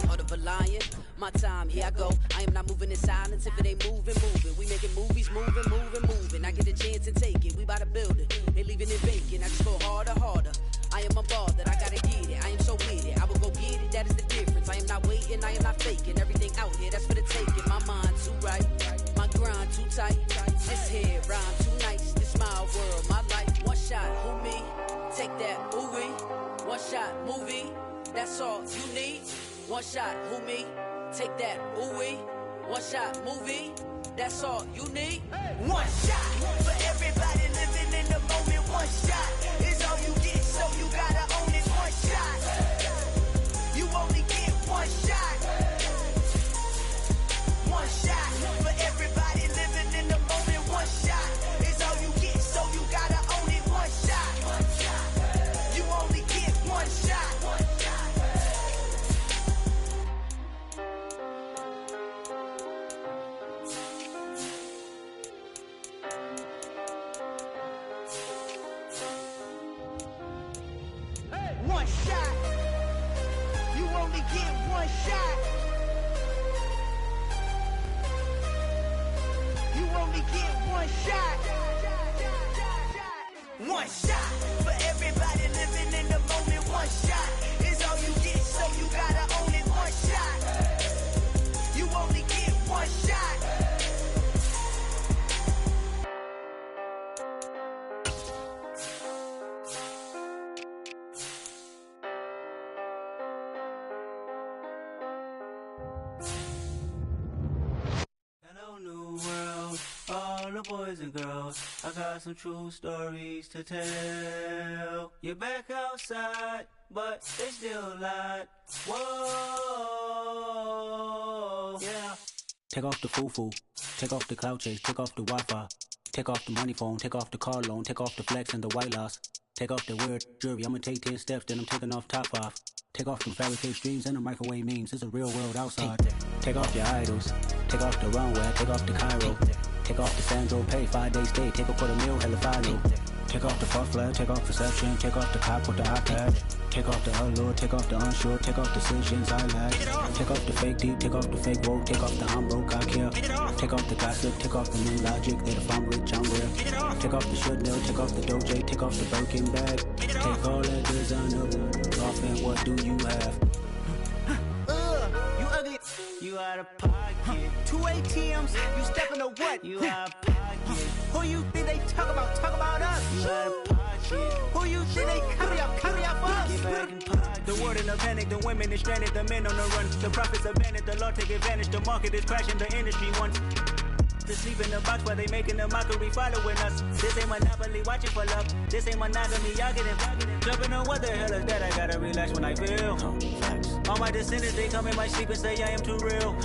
S9: Heart of a lion, my time, here I go. I am not moving in silence. If it ain't moving, moving. We making movies, moving, moving, moving. I get a chance and take it. We bout to build it. They leaving it vacant. I just go harder, harder. I am a ball that I gotta get it. I am so with it. I will go get it. That is the difference. I am not waiting. I am not faking. Everything out here, that's for the taking. My mind too right. My grind too tight. This here rhyme too nice. This my world, my life. One shot, who me? Take that, ooh wee. One shot, movie. That's all you need. One shot, who me? Take that, ooh wee. One shot, movie. That's all you need.
S8: One shot for everybody living in the moment. One shot is all you get, so you gotta own it. One shot. You only get one shot. One shot for everybody living in the moment. One shot is all you get, so you gotta own it. One shot. You only get one shot. One shot. You only get one shot. You only get one shot. One shot for everybody living in the moment. One shot is all you get, so you gotta own it. One shot. You only get one shot.
S10: Boys and girls, I got some true stories to tell. You're back outside, but they still lied. Whoa, yeah.
S11: Take off the foo-foo, take off the cloud chase, take off the Wi-Fi, take off the money phone, take off the car loan, take off the flex and the white loss, take off the weird jewelry. I'ma take 10 steps, then I'm taking off top 5. Take off them fabricated streams and the microwave memes. It's a real world outside. Take off your idols, take off the runway, take off the Cairo. Take off the Sandro pay, 5-day stay, take a quarter meal, hella final. Take off the fuck flag, take off perception, take off the cop with the iPad. Take off the allure, take off the unsure, take off decisions I lack. Take off the fake deep, take off the fake woke, take off the I'm broke, I care. Take off the gossip, take off the new logic, that if I'm rich, I'm real. Take off the should know, take off the doje, take off the Birkin bag. Take all that designer off and what do you have?
S10: You ugly, you out of pocket.
S8: 2 ATMs, you stepping to what?
S10: You out of pocket.
S8: Who you think they talk about us?
S10: You out of pocket.
S8: Who you think they carry up us?
S10: Get back in pocket.
S8: The world in a panic, the women is stranded, the men on the run. The profits abandoned, the law take advantage, the market is crashing, the industry wants to sleep in the box while they making a mockery following us. This ain't Monopoly, watching for love. This ain't monogamy, y'all getting jumping on what the hell is that? I gotta relax when I feel. All my descendants, they come in my sleep and say I am too real.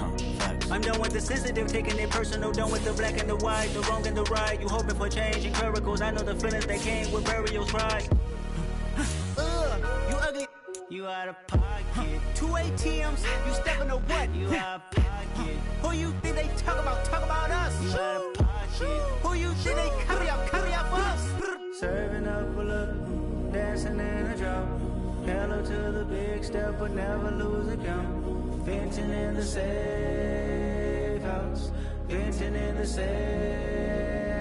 S8: I'm done with the sensitive, taking it personal. Done with the black and the white, the wrong and the right. You hoping for change and miracles. I know the feelings that came with burials, right? You ugly.
S10: You out of pocket.
S8: 2 ATMs, you stepping to what?
S10: You out of pocket.
S8: Who you think they talk about us?
S10: You out of pocket.
S8: Who you think they carry up us?
S10: Serving up a look, dancing in a drop. Hello to the big step, but never lose a count. Venting in the safe house. Venting in the safe.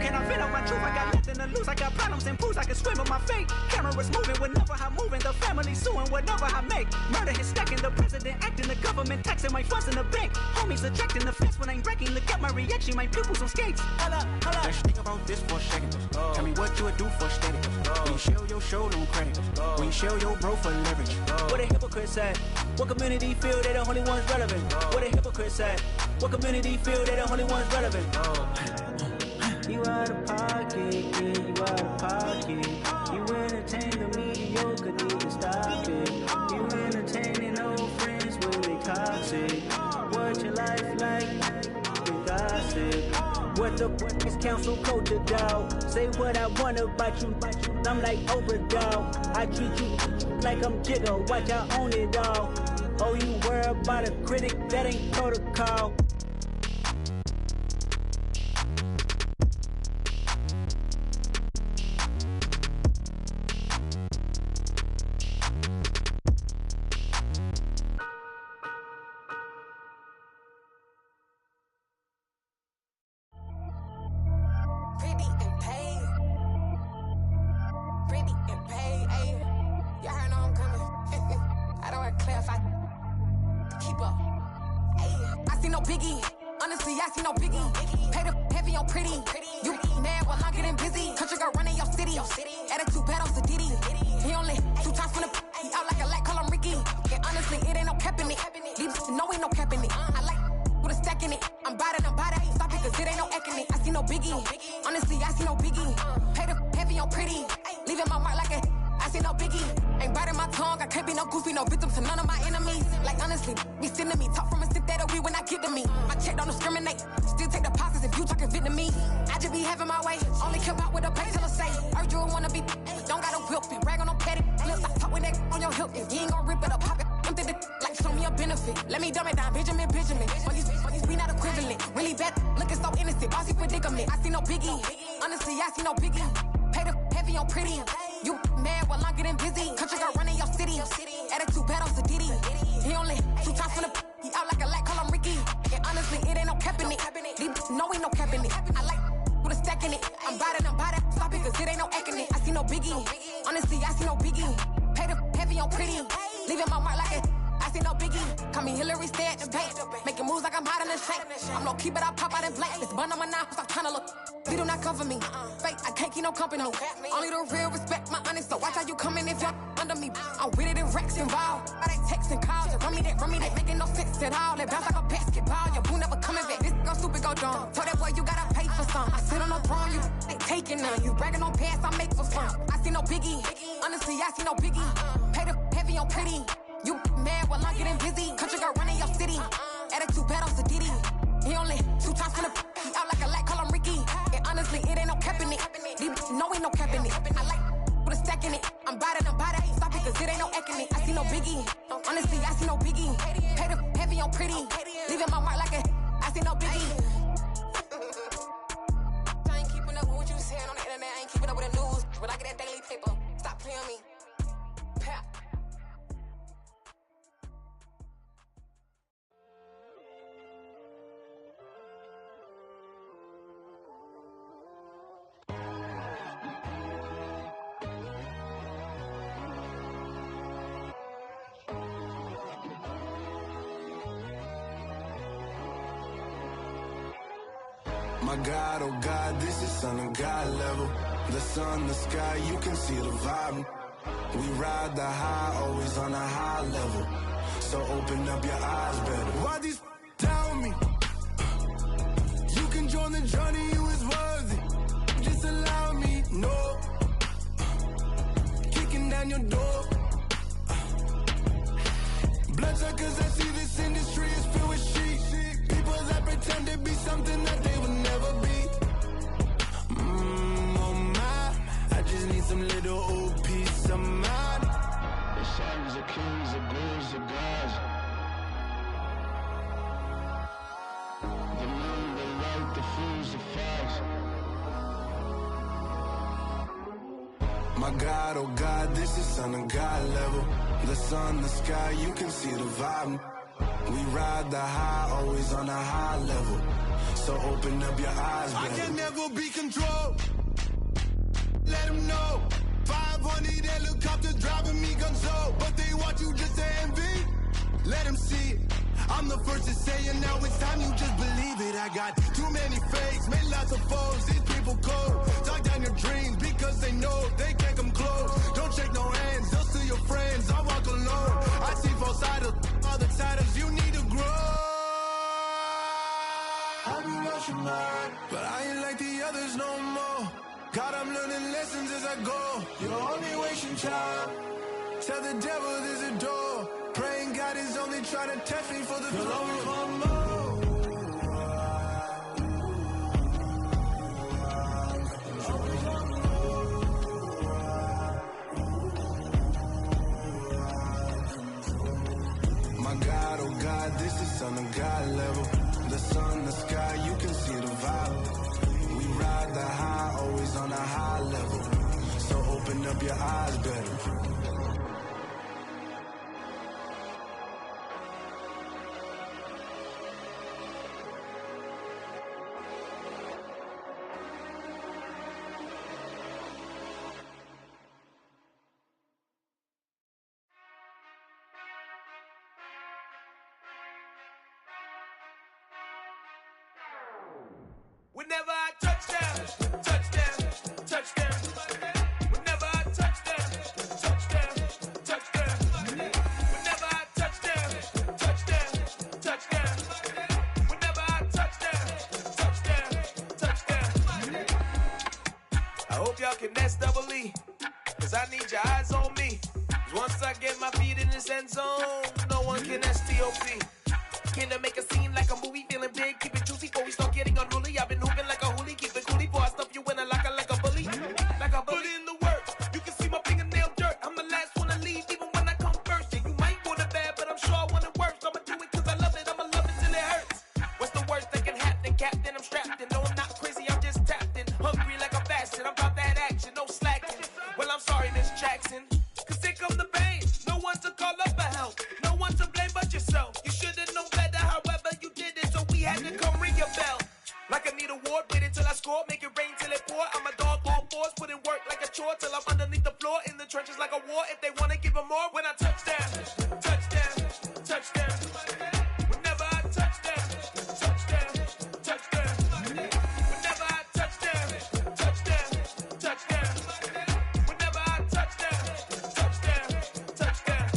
S8: Can I fit up my truth? I got nothing to lose. I got problems and booze. I can swim with my fate. Cameras moving whenever I'm moving. The family suing whatever I make. Murder is stacking. The president acting. The government taxing my funds in the bank. Homies ejecting the fence when I'm breaking. Look at my reaction. My pupils on skates. Hold up.
S12: Let's think about this for a second. Tell me what you would do for status. When you show your show, no credit. When you show your bro for leverage.
S8: What a hypocrite said. What community feel they the only ones relevant? What a hypocrite said. What community feel they the only ones relevant?
S10: You out of pocket, yeah, you out of pocket. You in a toxic. What your life like? We gossip. What the fuck is council culture, dog? Say what I want about you. I'm like overdog. I treat you like I'm Jigga. Watch I own it all. Oh, you worry about a critic? That ain't protocol.
S13: My God, oh God, this is Son of God level. The sun, the sky, you can see the vibe. We ride the high, always on a high level. So open up your eyes better. Why these tell me? You can join the journey, you is worthy. Just allow me, no. Kicking down your door. Bloodsuckers, I see this industry is filled with sheep. People that pretend to be something that they would never be. Oh my, I just need some little old peace of mind. The sons of kings, the ghouls, the gods. The moon, the light, the fools, the facts. My God, oh God, this is Son of God level. The sun, the sky, you can see the vibe. We ride the high, always on a high level. So open up your eyes, baby. I can never be controlled. Let them know. 500 helicopters driving me gonzo. But they want you just to envy. Let them see it. I'm the first to say it, now it's time you just believe it. I got too many fakes, made lots of foes. These people cold. Talk down your dreams because they know they can't come close. Don't shake no hands, just to your friends. I walk alone. I see false idols, other titles. You need to grow. I've been rushing mine, but I ain't like the others no more. God, I'm learning lessons as I go. You're only wasting time. Tell the devil there's a door. Praying God is only ain't trying to test me for the glory. My God, oh God, this is Son of God level. The sun, the sky, you can see the vibe. We ride the high, always on a high level. So open up your eyes better.
S14: Whenever I touchdown, touchdown, touchdown. Whenever I touchdown, touchdown, touchdown. Whenever I touchdown, touchdown, touchdown. Whenever I touchdown, touchdown, touchdown. I hope y'all can nest double E, cause I need your eyes on me. Cause once I get my feet in this end zone, no one can STOP. Can to make a scene like a movie, feeling big, keep it juicy before we start getting unruly. I've been hooping like a hoolie, keep it coolie before I stuff you in a locker like a bully. Like a bully. Put in the work, you can see my fingernail dirt. I'm the last one to leave, even when I come first. Yeah, you might want it bad, but I'm sure I want it worse. I'ma do it cause I love it, I'ma love it till it hurts. What's the worst that can happen, Captain? I'm strapped in, no I'm not crazy, I'm just tapped in. Hungry like I'm fasting, I'm about that action, no slacking. Well, I'm sorry, Miss Jackson, cause here come the pain. No one to call up for help, no one to blame but yourself. You should've known better, however you did it, so we had to come ring your bell. Like I need a ward, wait until I score, make it rain till it pour. I'm a dog on force, put in work like a chore till I'm underneath the floor, in the trenches like a war. If they wanna give them more, when I touchdown, touchdown, touchdown. Whenever I touchdown, touchdown, touchdown. Whenever I touchdown, touchdown, touchdown. Whenever I touchdown, touchdown, touchdown.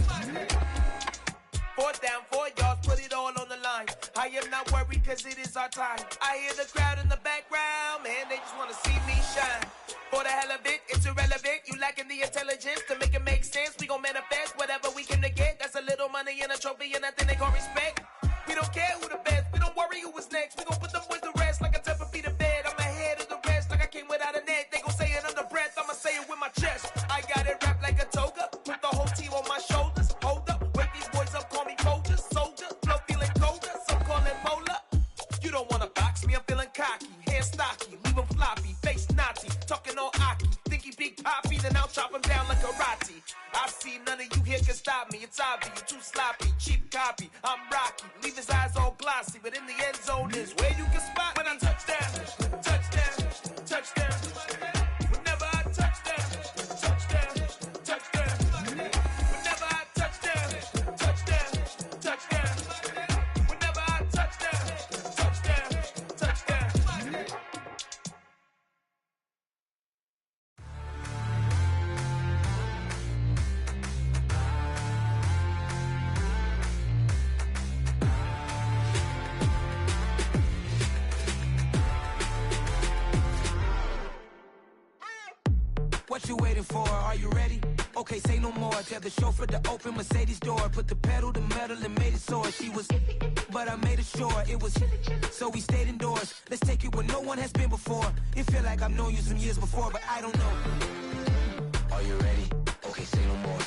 S14: Fourth down, 4 yards, put it all on the line. I am not worried cause it is our time. I hear the crowd in the background, man, they just wanna see me shine. For the hell of it, it's irrelevant. You lacking the intelligence to make it make sense. We gon' manifest whatever we can to get. That's a little money and a trophy and nothing they call respect. We don't care who the best, we don't worry who was next. We gon' put them boys to rest like a 10 feet of bed. I'm ahead of the rest like I came without a net. They gon' say it under breath, I'ma say it with my chest. I got it wrapped like a toga, put the whole team on my shoulders. Hold up, wake these boys up, call me Folger, soldier, flow feeling colder, some call it polar. You don't wanna box me, I'm feeling cocky, hair stocky, leave him floppy, face naughty, talking all aki, think he big poppy, then I'll chop him down like karate. I see none of you here can stop me, it's obvious, you too sloppy, cheap copy, I'm Rocky, leave his eyes all glossy, but in the end zone is where you can spot when I touchdown, touchdown, touchdown. Whenever I touchdown, touchdown, touchdown. Whenever I touchdown, touchdown, touchdown. Whenever I touchdown, touchdown, touchdown.
S12: What you waiting for? Are you ready? Okay, say no more. Tell the chauffeur to open Mercedes door. Put the pedal to metal and made it soar. She was, but I made it sure it was. So we stayed indoors. Let's take it where no one has been before. It feel like I've known you some years before, but I don't know. Are you ready? Okay, say no more.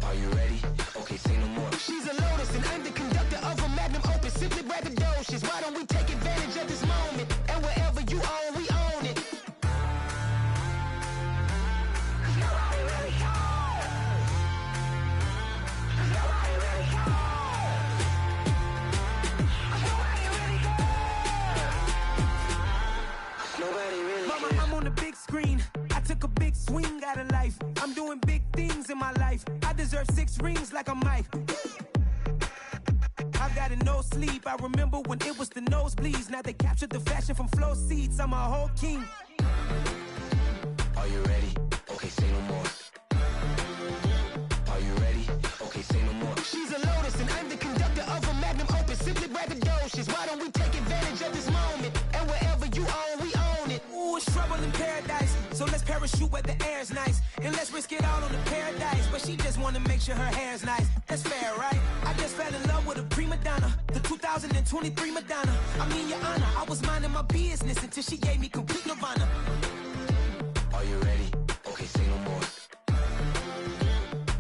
S12: Are you ready? Okay, say no more. She's a Lotus and I'm the conductor of a magnum opus. Simply braggadocious. Why don't we take advantage of this moment? And wherever you own, we own it. Mama, I'm on the big screen. I took a big swing out of life. I'm doing big things in my life. I deserve 6 rings like I'm Mike. I've got no sleep. I remember when it was the nosebleeds. Now they captured the fashion from flow seats. I'm a whole king. Are you ready? Okay, say no more. Are you ready? Okay, say no more. She's a Lotus and I'm the conductor of a magnum opus. Simply braggadocious. Why don't we take advantage of this moment? And wherever you own, we own it. Ooh, it's trouble in paradise. So let's parachute where the air's nice. And let's risk it all on the paradise. But she just wanna make sure her hair's nice. That's fair, right? I just fell in love with a prima donna, the 2023 Madonna. I mean, Your Honor, I was minding my business until she gave me complete nirvana.
S15: Are you ready? Okay, say no more.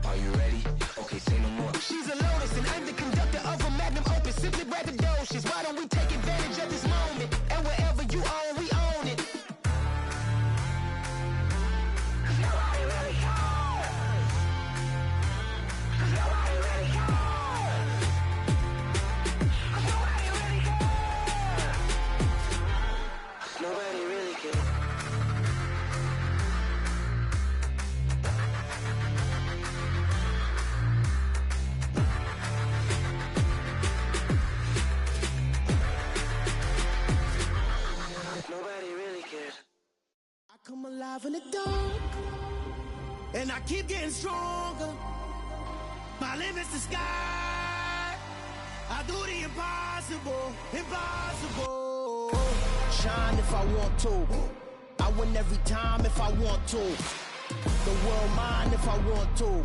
S15: Are you ready? Okay, say no more.
S12: She's a lotus and I'm the conductor of a magnum opus. Simply braggadocious. Why don't we take advantage of this moment? And wherever you own, we own it.
S15: Nobody really cares. Nobody really cares. Nobody really cares. Nobody really cares. Nobody really cares.
S12: I come alive in the dark, and I keep getting stronger. My limit's the sky. I do the impossible, impossible. Shine if I want to. I win every time if I want to. The world mine if I want to.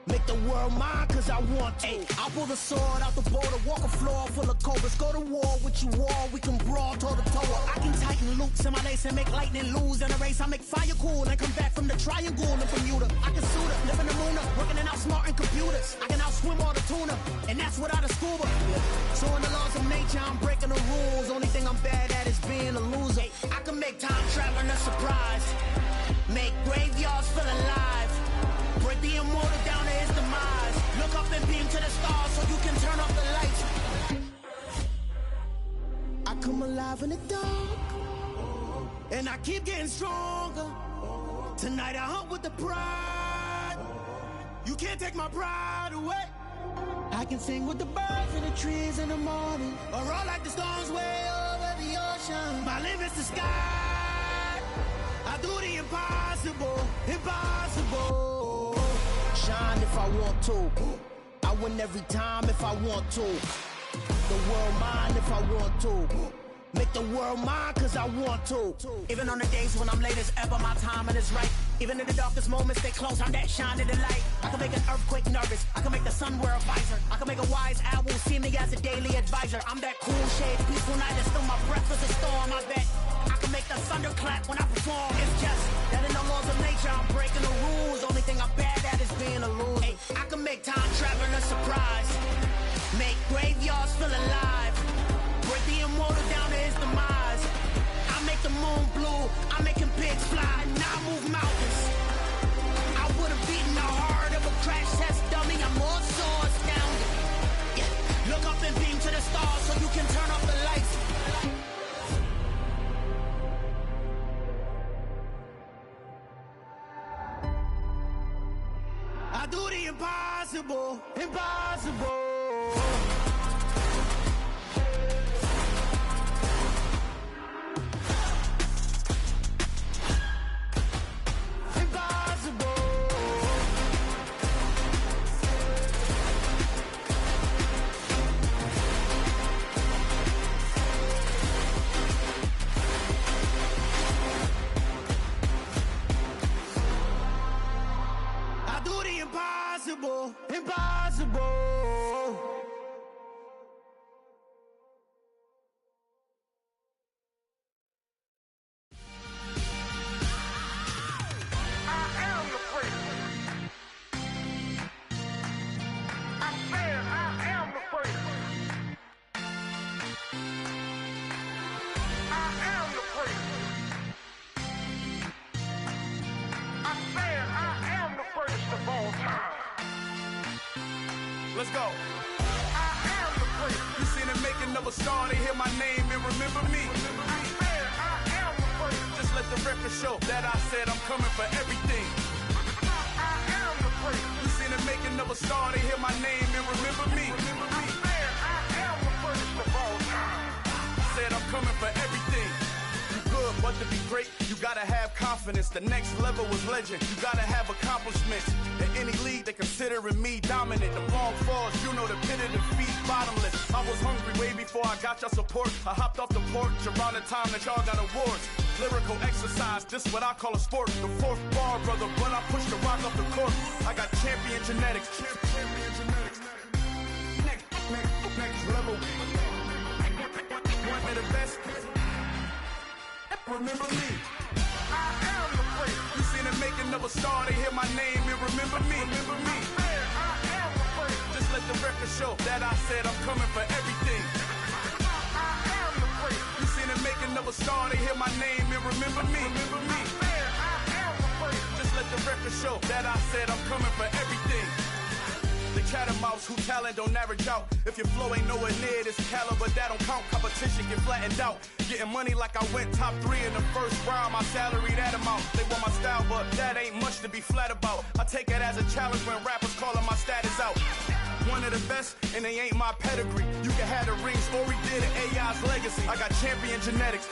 S12: Make the world mine cause I want to. I pull the sword out the border, walk a floor full of cobras. Go to war with you all, we can brawl toe to toe. I can tighten loops in my lace and make lightning lose in a race. I make fire cool and come back from the triangle in Bermuda. I can suit her, live in the moon, working and outsmarting computers. I can outswim all the tuna, and that's without a scuba. So in the laws of nature, I'm breaking the rules. Only thing I'm bad at is being a loser. I can make time traveling a surprise, make graveyards feel alive. Break the immortal down to his demise. Look up and beam to the stars so you can turn off the lights. I come alive in the dark, and I keep getting stronger. Tonight I hunt with the pride. You can't take my pride away. I can sing with the birds and the trees in the morning, or roll like the storms way over the ocean. My limit's the sky. I do the impossible, impossible. Shine if I want to. I win every time if I want to. The world mine if I want to. Make the world mine cause I want to. Even on the days when I'm late as ever, my timing is right. Even in the darkest moments, stay close, I'm that shining the light. I can make an earthquake nervous, I can make the sun wear a visor. I can make a wise owl see me as a daily advisor. I'm that cool shade, peaceful night, and still my breath is a storm, I bet. I can make the thunder clap when I perform. It's just that in the laws of nature, I'm breaking the rules. Only thing I'm bad at is being a loser. Hey, I can make time traveling a surprise, make graveyards feel alive. Break the immortal down to his demise. I make the moon blue, I'm making pigs fly, now I move mountains. I would have beaten the heart of a crash test dummy. I'm more so astounded. Yeah. Look up and beam to the stars so you can turn off the lights. I do the impossible, impossible. Impossible, impossible.
S14: Let's go. I am the prince. You seen the making of a star, they hear my name and remember me. I am the prince. Just let the record show that I said I'm coming for everything. I am the prince. You seen the making of a star, they hear my name and remember me. I am the prince of all time. Said I'm coming for everything. Good, but to be great, you gotta have confidence. The next level was legend. You gotta have accomplishments. In any league, they considering me dominant. The long falls, you know the pit of defeat, bottomless. I was hungry way before I got your support. I hopped off the porch around the time that y'all got awards. Lyrical exercise, this what I call a sport. The fourth bar, brother, when I push the rock off the court. I got champion genetics. Champion genetics.
S7: remember me. I am the prince. You seen the making of a star, they hear my name and remember me. Remember me. I am the prince. Just let the record show that I said I'm coming for everything. I am the prince. You seen the making of a star, they hear my name and remember me. Remember me. I am the prince. Just let the record show that I said I'm coming for everything. The catamounts who talent don't average out. If your flow ain't nowhere near this caliber, that don't count. Competition get flattened out. Getting money like I went top 3 in the first round. My salary that amount. They want my style, but that ain't much to be flat about. I take it as a challenge when rappers calling my status out. One of the best, and they ain't my pedigree. You can have the rings, or we did it, AI's legacy. I got champion genetics.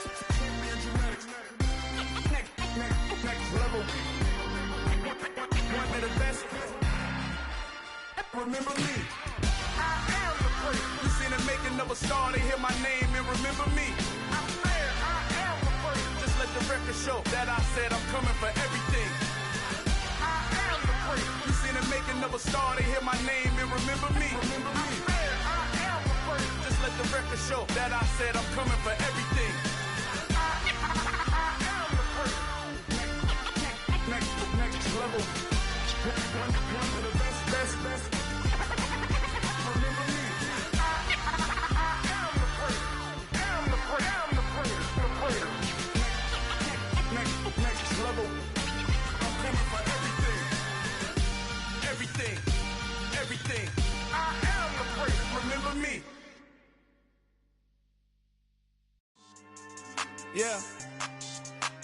S7: Next level. One of the best. Remember me. I am the prince. You seen the making of a star, they hear my name and remember me. I am the prince. Just let the record show that I said I'm coming for everything. I am the prince. You seen the making of a star, they hear my name and remember me. Remember me. I am the prince. Just let the record show that I said I'm coming for everything. I am the prince. Next level. One of the best. Remember me. I am the prince. Am the prince. The prince. Next level. I'm coming for everything. Everything. I am the prince. Remember me. Yeah.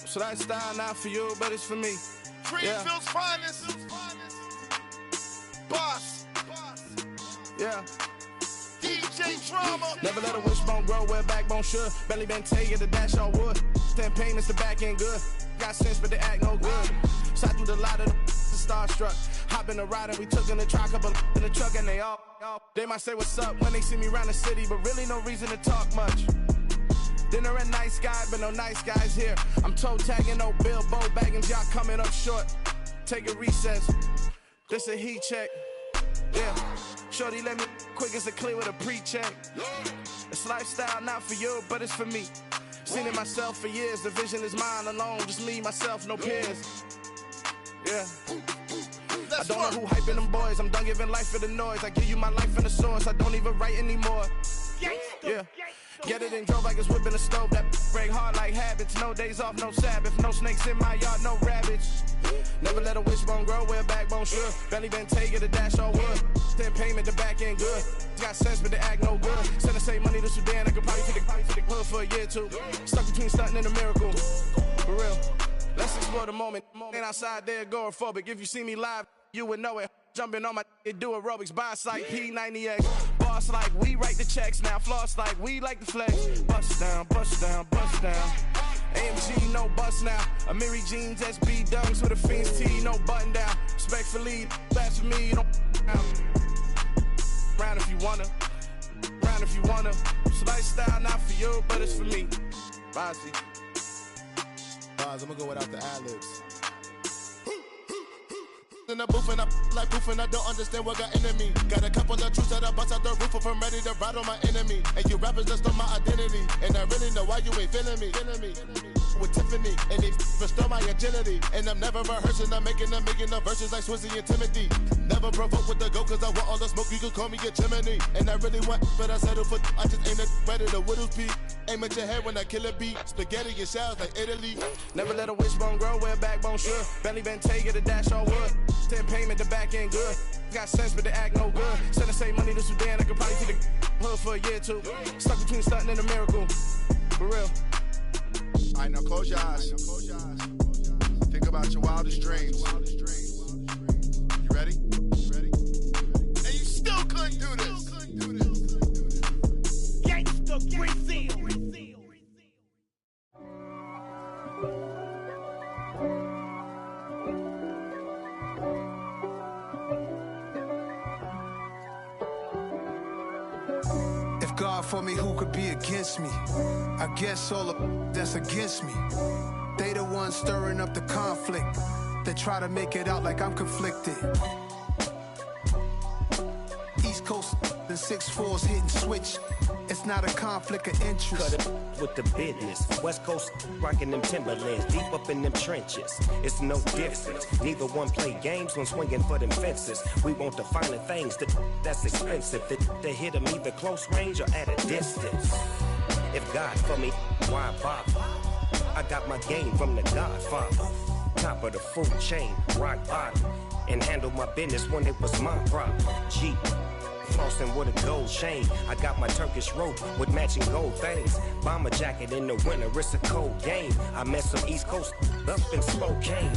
S7: So that style not for you, but it's for me.
S16: Greenfield's finest. Boss.
S7: Yeah.
S16: DJ Drama.
S7: Never let a wishbone grow where backbone should. Belly been taking the dash all wood. 10 payments, the back end good. Got sense, but they act no good. Shot through the lot of the starstruck. Hop in the ride and we took in the truck, couple in the truck, and they all. They might say what's up when they see me around the city, but really no reason to talk much. Dinner at nice guy, but no nice guys here. I'm toe tagging, no Bilbo Baggins, y'all coming up short. Take a recess. This a heat check. Yeah. Shorty let me quick as a clear with a pre-check. It's lifestyle not for you, but it's for me. Seen it myself for years. The vision is mine alone. Just me, myself, no peers. Yeah. I don't know who hyping them boys. I'm done giving life for the noise. I give you my life in the source. I don't even write anymore. Yeah. Get it and drove like it's whipping the stove. That break hard like habits. No days off, no Sabbath. No snakes in my yard, no rabbits. Never let a wishbone grow where backbone should. Belly been taking the dash all wood. 10 payment, the back end good. Got sense, but they act no good. Send the same money to Sudan. I could probably take the hood for a year or two. Stuck between stunting and a miracle. For real. Let's explore the moment. Ain't outside there agoraphobic. If you see me live, you would know it. Jumping on my do aerobics, boss like P90X. Boss like we write the checks now. Floss like we like the flex. Bust down, bust down, bust down. AMG, no bust now. Amiri jeans, SB dunks with a Fiends T, no button down. Respectfully, that's for me, you don't down. Round if you wanna. Round if you wanna. It's lifestyle not for you, but it's for me. Bossy.
S16: Boz, I'm gonna go without the ad-libs. In the booth and I like proof and I don't understand what got into me. Got a couple of truths that I bust out the roof if I'm ready to ride on my enemy. And you rappers just on my identity. And I really know why you ain't feeling me. With Tiffany and they restore my agility. And I'm never rehearsing, I'm making a million of verses like Swizzy and Timothy. Never provoke with the go cause I want all the smoke, you can call me a chimney. And I really want, but I settle for I just ain't ready to whittles beat. Aim at your head when I kill a beat. Spaghetti and shells like Italy.
S7: Never let a wishbone grow where backbone should. Belly been taking the dash all wood. 10 payment, the back end good. Got sense, but they act no good. Send the same money to Sudan, I could probably take the hood for a year or two. Stuck between stunting and a miracle. For real.
S16: Alright, now close your eyes. Think about your wildest dreams. You ready? And you still couldn't do this. Gangsta Brazil.
S17: God for me, who could be against me? I guess all of that's against me. They the ones stirring up the conflict. They try to make it out like I'm conflicted. East Coast and 6'4's hitting switch. It's not a conflict of interest.
S18: Cut it with the business. West Coast rocking them Timberlands, deep up in them trenches. It's no difference. Neither one play games when swinging for them fences. We want the finer things that's expensive. They hit them either close range or at a distance. If God for me, why bother? I got my game from the Godfather. Top of the food chain, rock bottom. And handle my business when it was my problem. G. Flossing with a gold chain. I got my Turkish rope with matching gold things. Bomber jacket in the winter, it's a cold game. I met some East Coast up in Spokane.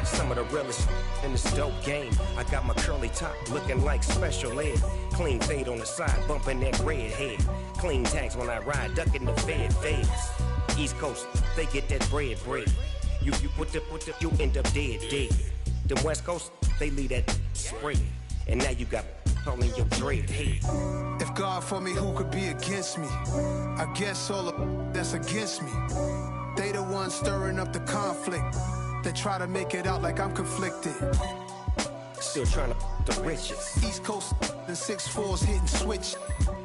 S18: Some of the realest in this dope game. I got my curly top looking like special ed. Clean fade on the side, bumping that red head. Clean tags when I ride, ducking the feds. East Coast, they get that bread. You you end up dead. Them West Coast, they leave that spread. And now you got all in your dread head.
S17: If God for me, who could be against me? I guess all that's against me. They the ones stirring up the conflict. They try to make it out like I'm conflicted.
S18: Still trying to the riches.
S17: East Coast and 6'4's hitting switch.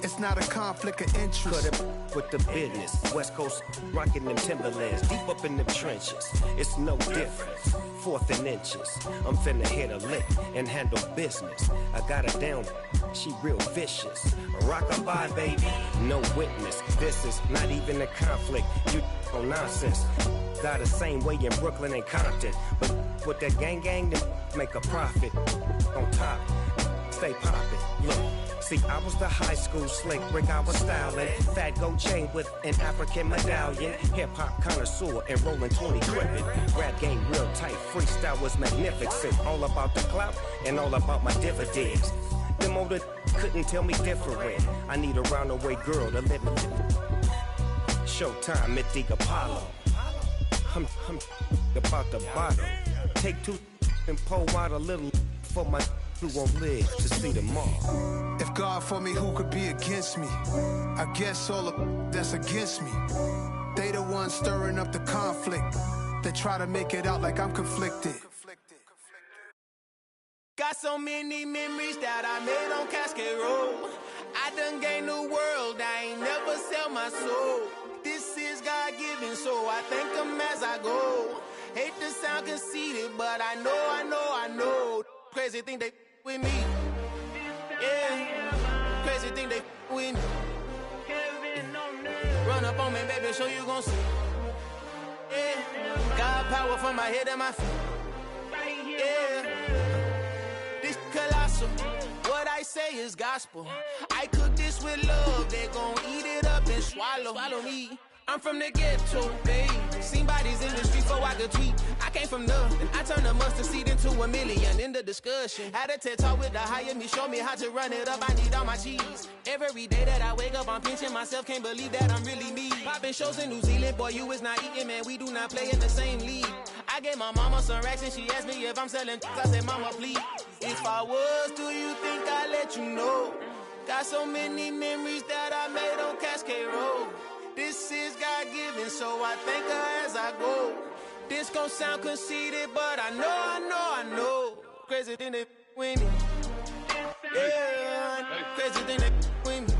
S17: It's not a conflict of interest.
S18: Cut it with the business. West Coast rocking them Timberlands, deep up in them trenches. It's no difference. 4th and inches. I'm finna hit a lick and handle business. I got her down, she real vicious. Rockabye, baby, no witness. This is not even a conflict. You on nonsense. Got the same way in Brooklyn and Compton. But with that gang, then make a profit. On top, stay poppin'. Look, see, I was the high school slick Rick, I was styling. Fat gold chain with an African medallion. Hip-hop connoisseur and rolling 20 crippin'. Rap game real tight, freestyle was magnificent. All about the clout and all about my dividends. Them older couldn't tell me different. I need a round-away girl to live with. Showtime, Mythic Apollo. I'm about the bottom. Take 2 and pour out a little for my who won't live to see tomorrow.
S17: If God for me, who could be against me? I guess all that's against me. They the ones stirring up the conflict. They try to make it out like I'm conflicted.
S10: Got so many memories that I made on Cascade Road. I done gained the world, I ain't never sell my soul. This is God-given, so I thank him as I go. Hate to sound conceited, but I know. Crazy thing they with me. Yeah, crazy thing they with me. Run up on me, baby, so you gon' see. Yeah, God power from my head and my feet. Yeah, this colossal. What I say is gospel. I cook this with love, they gon' eat it up and swallow me. I'm from the ghetto, babe. Seen bodies in the street before I could tweet. I came from nothing. I turned a mustard seed into a million in the discussion. Had a TED talk with the higher me, show me how to run it up. I need all my cheese. Every day that I wake up, I'm pinching myself. Can't believe that I'm really me. Popping shows in New Zealand, boy, you is not eating, man. We do not play in the same league. I gave my mama some racks and she asked me if I'm selling. I said, mama, please. If I was, do you think I'd let you know? Got so many memories that I made on Cascade Road. This is God-given, so I thank her as I go. This gon' sound conceited, but I know. Crazy thing they with me. Yeah, crazy thing they with me.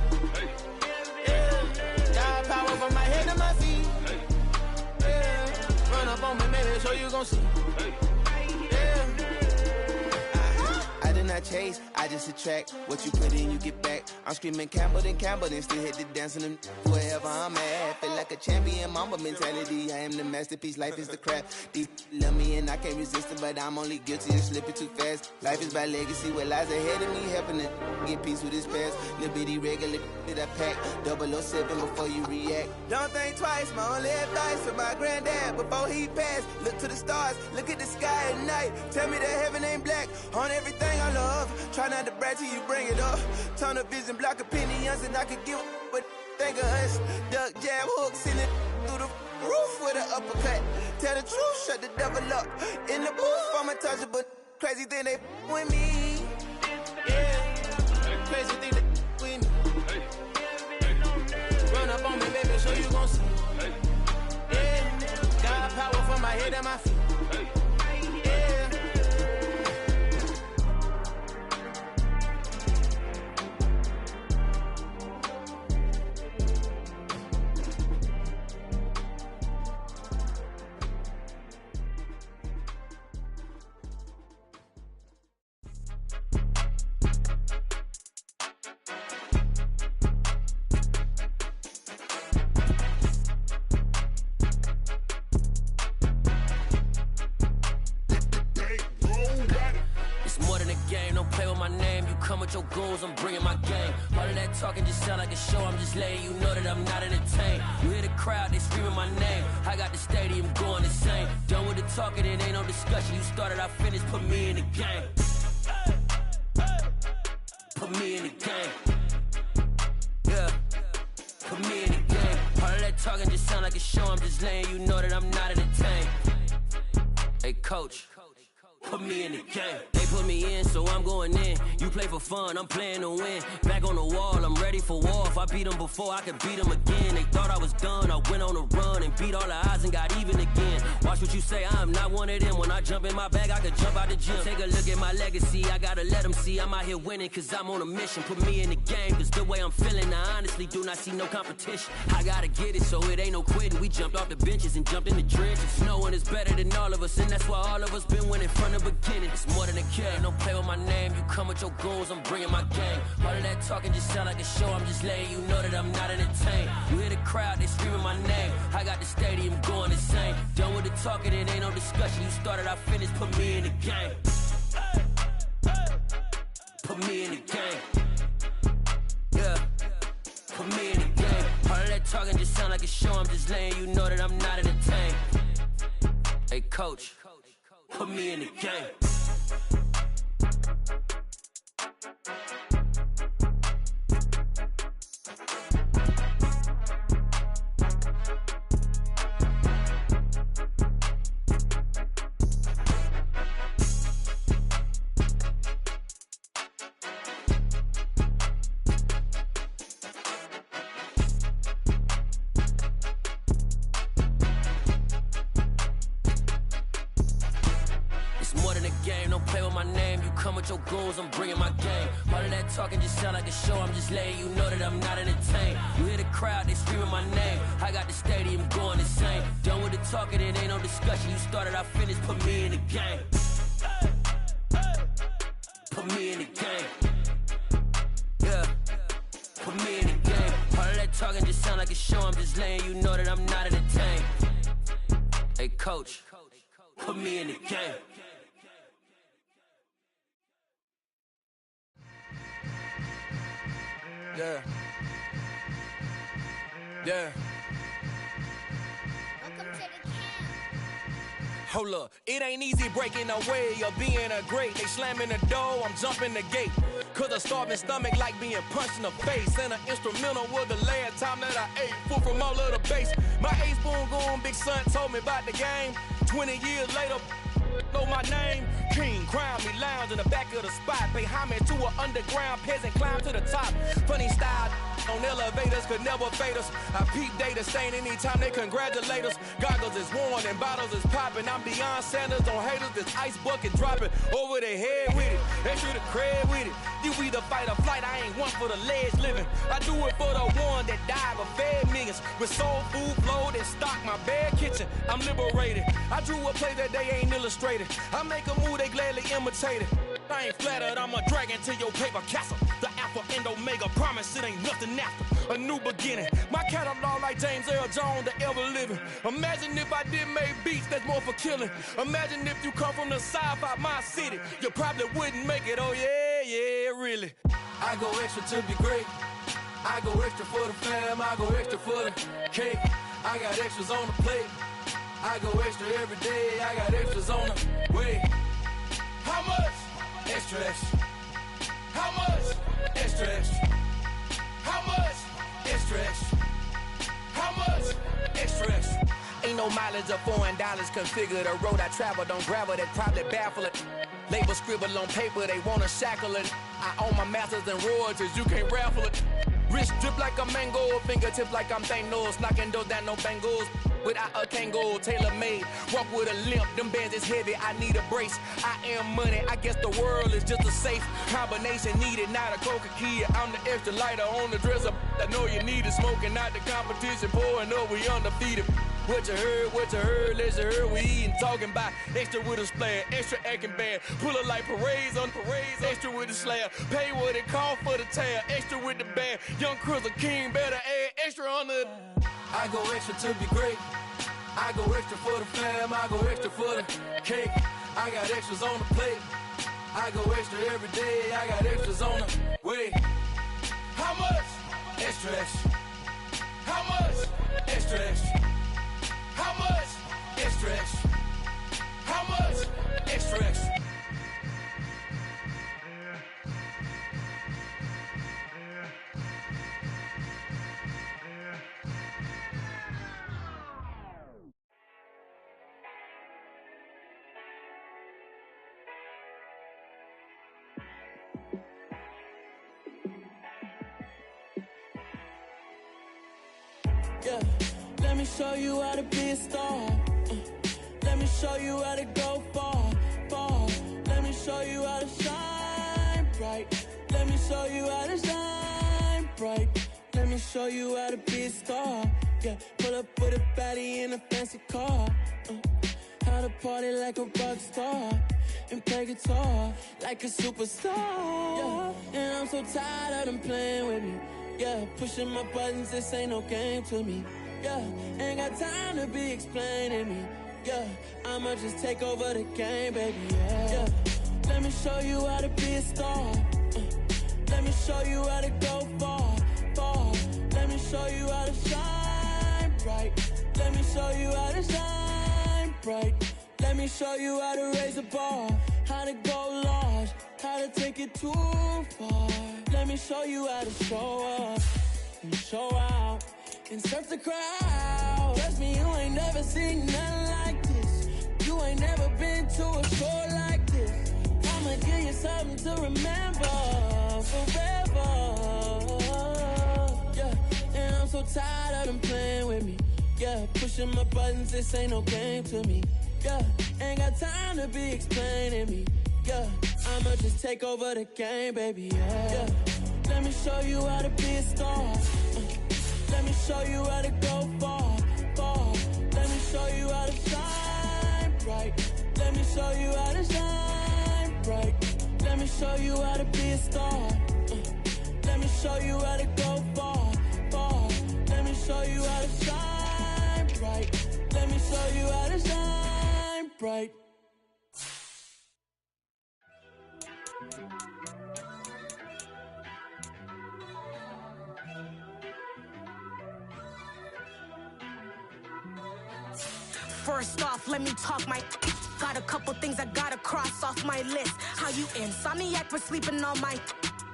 S10: Yeah, God power from my head to my feet. Yeah, run up on me, baby, so you gon' see.
S19: I did not chase, I just attract. What you put in, you get back. I'm screaming Campbell, then still hit the dancing them wherever I'm at. Feel like a champion, mamba mentality. I am the masterpiece, life is the crap. Deep love me and I can't resist it, but I'm only guilty of slipping too fast. Life is by legacy, what lies ahead of me, helping to get peace with this past. Little bitty regular that I pack, 007 before you react.
S10: Don't think twice, my only advice for my granddad before he passed. Look to the stars, look at the sky at night. Tell me that heaven ain't black on everything I love. Try not to brag till you bring it up. Tunnel vision, block opinions, and I could give but think of us. Duck jab hooks in it through the roof with an uppercut. Tell the truth, shut the devil up. In the booth, I'm untouchable. Crazy thing they with me. Yeah, crazy thing they with me. Run up on me, baby, so you gon' see. Yeah, got power from my head and my feet.
S20: my name, you come with your goons, I'm bringing my gang. All of that talking just sound like a show, I'm just letting you know that I'm not entertained. You hear the crowd, they screaming my name. I got the stadium going insane. Done with the talking, it ain't no discussion. You started, I finished, put me in the game. Put me in the game. Yeah. Put me in the game. All of that talking just sound like a show, I'm just letting you know that I'm not entertained. Hey, coach. Put me in the game. They put me in, so I'm going in. You play for fun, I'm playing to win. Back on the wall, I'm ready for war. If I beat them before, I could beat them again. They thought I was done, I went on a run and beat all the odds and got even again. Watch what you say, I'm not one of them. When I jump in my bag, I could jump out the gym. Take a look at my legacy, I gotta let them see I'm out here winning, cause I'm on a mission. Put me in the game, cause the way I'm feeling, I honestly do not see no competition. I gotta get it, so it ain't no quitting. We jumped off the benches and jumped in the trenches. No one is better than all of us, and that's why all of us been winning from the beginning. It's more than a game, don't play with my name. You come with your goons, I'm bringing my gang. All of that talking just sound like a show, I'm just letting you know that I'm not entertained. You hear the crowd, they screaming my name. I got the stadium going insane. Done with the talking, it ain't no discussion. You started, I finished, put me in the game. Put me in the game. Yeah. Put me in the game. All of that talking just sound like a show, I'm just letting you know that I'm not entertained. Hey, coach. Put me in the game. Your goons, I'm bringing my game. All of that talking just sound like a show, I'm just letting you know that I'm not entertained. You hear the crowd, they screaming my name. I got the stadium going insane. Done with the talking, it ain't no discussion. You started, I finished, put me in the game. Put me in the game. Yeah. Put me in the game. All of that talking just sound like a show, I'm just letting you know that I'm not entertained. Hey, coach. Put me in the game.
S14: Yeah. Yeah. Hold up, it ain't easy breaking away or being a great. They slamming the door, I'm jumping the gate. Cause a starving stomach like being punched in the face. And an instrumental was the last time that I ate food from all of the bass. My ace boom goon, big son told me about the game. 20 years later, know my name. King, crown me, lounge in the back of the spot. Pay homage to an underground peasant, climb to the top. Funny style on elevators could never fade us. I peep data stain anytime they congratulate us. Goggles is worn and bottles is popping. I'm Deion Sanders on haters, this ice bucket dropping over their head with it. They should have cred with it. You either fight or flight, I ain't one for the ledge living. I do it for the one that died but fed millions. With soul food flowed and stocked my bad kitchen. I'm liberated. I drew a play that they ain't illustrated. I make a move, they gladly imitate it. I ain't flattered, I'm a dragon to your paper castle. The Alpha and Omega, promise it ain't nothing after. A new beginning. My catalog like James Earl Jones, the ever living. Imagine if I did make beats that's more for killing. Imagine if you come from the sci-fi, my city. You probably wouldn't make it, oh yeah, yeah, really. I go extra to be great. I go extra for the fam, I go extra for the cake. I got extras on the plate. I go extra every day, I got extras on the way. How much? Extra, extra. How much? Extra, extra. How much? Extra, extra. How much? Extra, extra. Ain't no mileage of $4 configure the road I travel. Don't gravel, that probably baffle it. Label scribble on paper, they wanna shackle it. I own my masters and royalties, you can't raffle it. Wrist drip like a mango, fingertips like I'm Thanos. Knocking those down, no bangles. Without a Kango, tailor-made. Walk with a limp, them bands is heavy, I need a brace. I am money, I guess the world is just a safe combination needed, not a coca-key. I'm the extra lighter on the dresser. I know you need it, smoking out the competition, pouring up, we undefeated. What you heard, let's hear we eatin', talking about extra with a splash, extra acting bad. Pull it like parades on parades, extra with the slab. Pay what it cost for the tab, extra with the band. Young Crizzle King, better add extra on the. I go extra to be great. I go extra for the fam, I go extra for the cake. I got extras on the plate. I go extra every day, I got extras on the way. How much? Extra, extra. How much? Extra, extra. How much? Extra, extra. How much? Extra, extra.
S10: Yeah, let me show you how to be a star. Let me show you how to go far, far. Let me show you how to shine bright. Let me show you how to shine bright. Let me show you how to be a star. Yeah, pull up with a baddie in a fancy car. How to party like a rock star and play guitar like a superstar. Yeah, and I'm so tired of them playing with me. Yeah, pushing my buttons, this ain't no game to me. Yeah, ain't got time to be explaining me. Yeah, I'ma just take over the game, baby. Yeah, let me show you how to be a star. Let me show you how to go far, far. Let me show you how to shine bright. Let me show you how to shine bright. Let me show you how to raise the bar, how to go large, how to take it too far. Let me show you how to show up and show out and surf the crowd. Trust me, you ain't never seen nothing like this. You ain't never been to a show like this. I'ma give you something to remember forever. Yeah, and I'm so tired of them playing with me. Yeah, pushing my buttons, this ain't no game to me. Yeah, ain't got time to be explaining me. Yeah, I'ma just take over the game, baby. Yeah, let me show you how to be a star. Let me show you how to go far, far. Let me show you how to shine bright. Let me show you how to shine bright. Let me show you how to be a star. Let me show you how to go far, far. Let me show you how to shine bright. Let me show you how to shine bright.
S21: First off, let me talk my. Got a couple things I gotta cross off my list. How you insomniac for sleeping on my.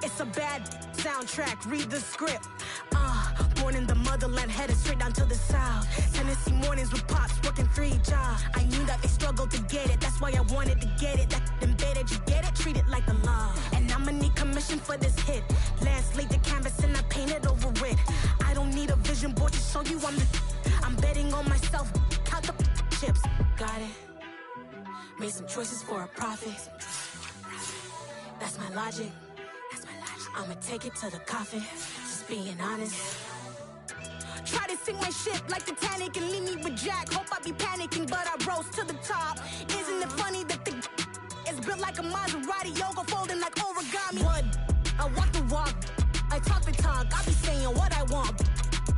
S21: It's a bad soundtrack, read the script. Born in the motherland, headed straight down to the south. Tennessee mornings with pops, working 3 jobs. I knew that they struggled to get it, that's why I wanted to get it. That embedded, you get it, treat it like a law. And I'ma need commission for this hit. Last laid the canvas and I painted over it. I don't need a vision board to show you I'm betting on myself, count the chips. Got it. Made some choices for a profit. That's my logic. I'ma take it to the coffin, just being honest. Try to sink my ship like Titanic and leave me with Jack. Hope I be panicking, but I rose to the top. Isn't it funny that the is built like a Maserati, yoga folding like origami? What? I walk the walk, I talk the talk, I be saying what I want.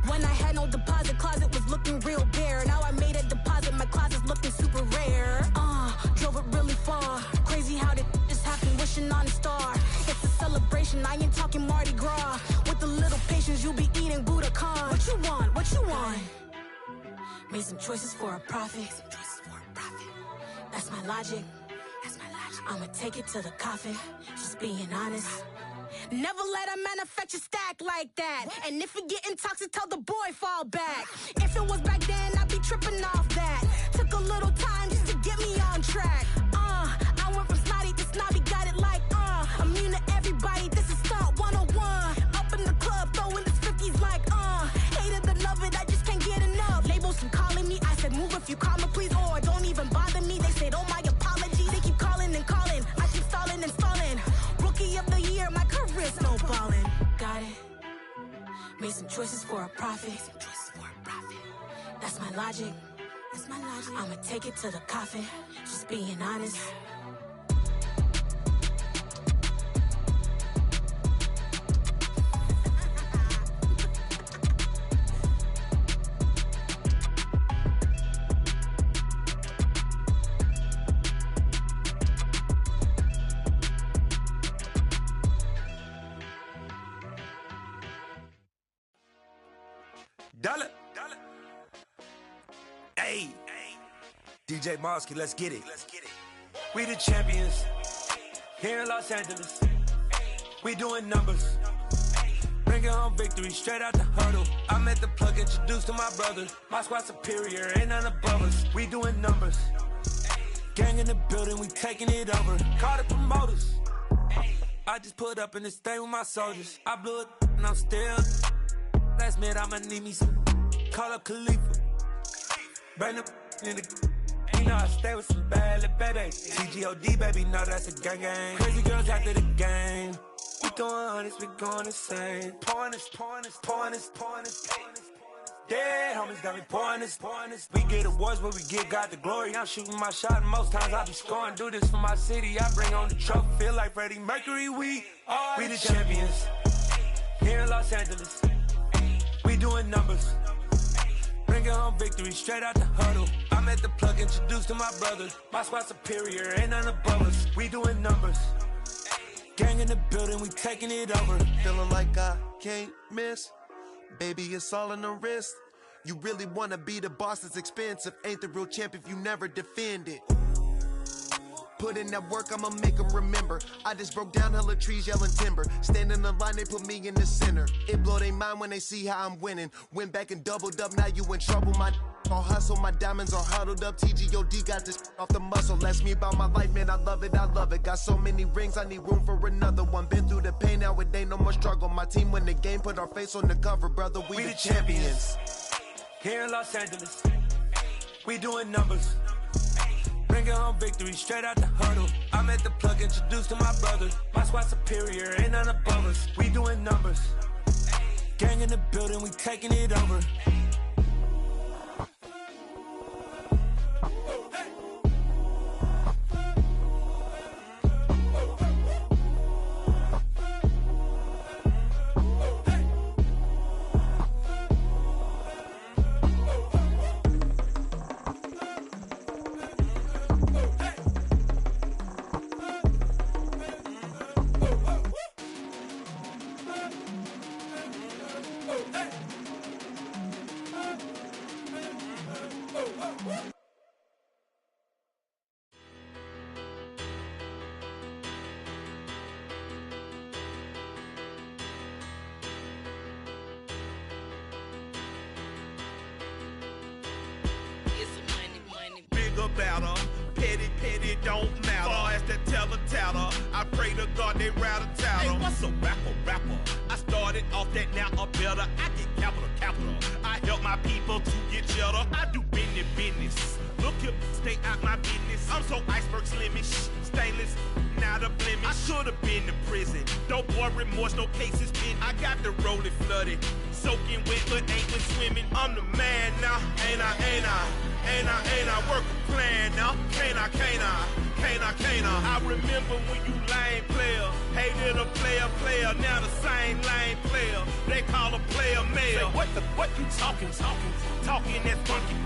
S21: When I had no deposit, closet was looking real bare. Now I made a deposit, my closet's looking super rare. Drove it really far. Crazy how did just happen, wishing on a star. It's a celebration, I ain't talking Mardi Gras. With a little patience, you'll be eating Budokan. What you want? What you want? Made some choices for a profit. That's my logic. I'ma take it to the coffin, just being honest. Never let a manufacture stack like that. And if it getting toxic, tell the boy fall back. If it was back then, I'd be tripping off that. Took a little time just to get me on track. I went from snotty to snobby, got it like immune to everybody, this is stunt 101. Up in the club, throwing the 50s like hate it or love it, I just can't get enough. Labels keep calling me, I said move if you call me please, or don't even bother me. They said oh my apologies, they keep calling and calling, I keep stalling and stalling. Rookie of the year, my career snowballing. Got it. Made some choices for a profit. That's my logic. I'ma take it to the coffin, just being honest.
S12: Dollar. Hey, DJ Mosky, let's get it. We the champions here in Los Angeles. We doing numbers. Bringing home victory straight out the huddle. I met the plug, introduced to my brothers. My squad superior, ain't none above us. We doing numbers. Gang in the building, we taking it over. Call the promoters. I just put up in this thing with my soldiers. I blew it and I'm still. Last minute I'ma need me some. Call up Khalifa. Bring the in the. You know I stay with some bad little baby. TGOD baby, no that's a gang gang. Crazy girls after the game. We throwing hundreds, we going insane. Pouring this. Dead homies got me pouring this. We get awards, but we give God the glory. I'm shooting my shot, and most times I be scoring. Do this for my city, I bring on the trophy. Feel like Freddie Mercury, we the champions here in Los Angeles. We doing numbers. Bringing home victory straight out the huddle. I met the plug, introduced to my brothers. My squad superior, ain't none above us. We doing numbers. Gang in the building, we taking it over.
S3: Feeling like I can't miss. Baby, it's all in the wrist. You really wanna be the boss, it's expensive. Ain't the real champ if you never defend it. Put in that work, I'ma make them remember. I just broke down hella trees, yelling timber. Stand in the line, they put me in the center. It blow their mind when they see how I'm winning. Went back and doubled up, now you in trouble. My all hustle, my diamonds are huddled up. TGOD got this off the muscle. Ask me about my life, man, I love it. Got so many rings, I need room for another one. Been through the pain, now it ain't no more struggle. My team win the game, put our face on the cover, brother. We the champions here in Los Angeles. We doing numbers. Bringing home victory straight out the huddle. I met the plug, introduced to my brothers. My squad superior, ain't none above us. We doing numbers. Gang in the building, we taking it over.
S14: Better. Petty don't matter. Far as that teller, I pray to God they rattle tattle. Hey, what's a rapper? I started off that, now I'm better. I get capital. I help my people to get cheddar. I do business. Look here, stay out my business. I'm so iceberg slimish, stainless, not a blemish. I should've been to prison. No boy remorse, no cases pinned. I got the rolling flooded, soaking wet, but ain't been swimming. I'm the man now, ain't I? Work a plan now, can't I? I remember when you lame player, hated a player, now the same lame player. They call a player mayor. Say, what you talking that funky,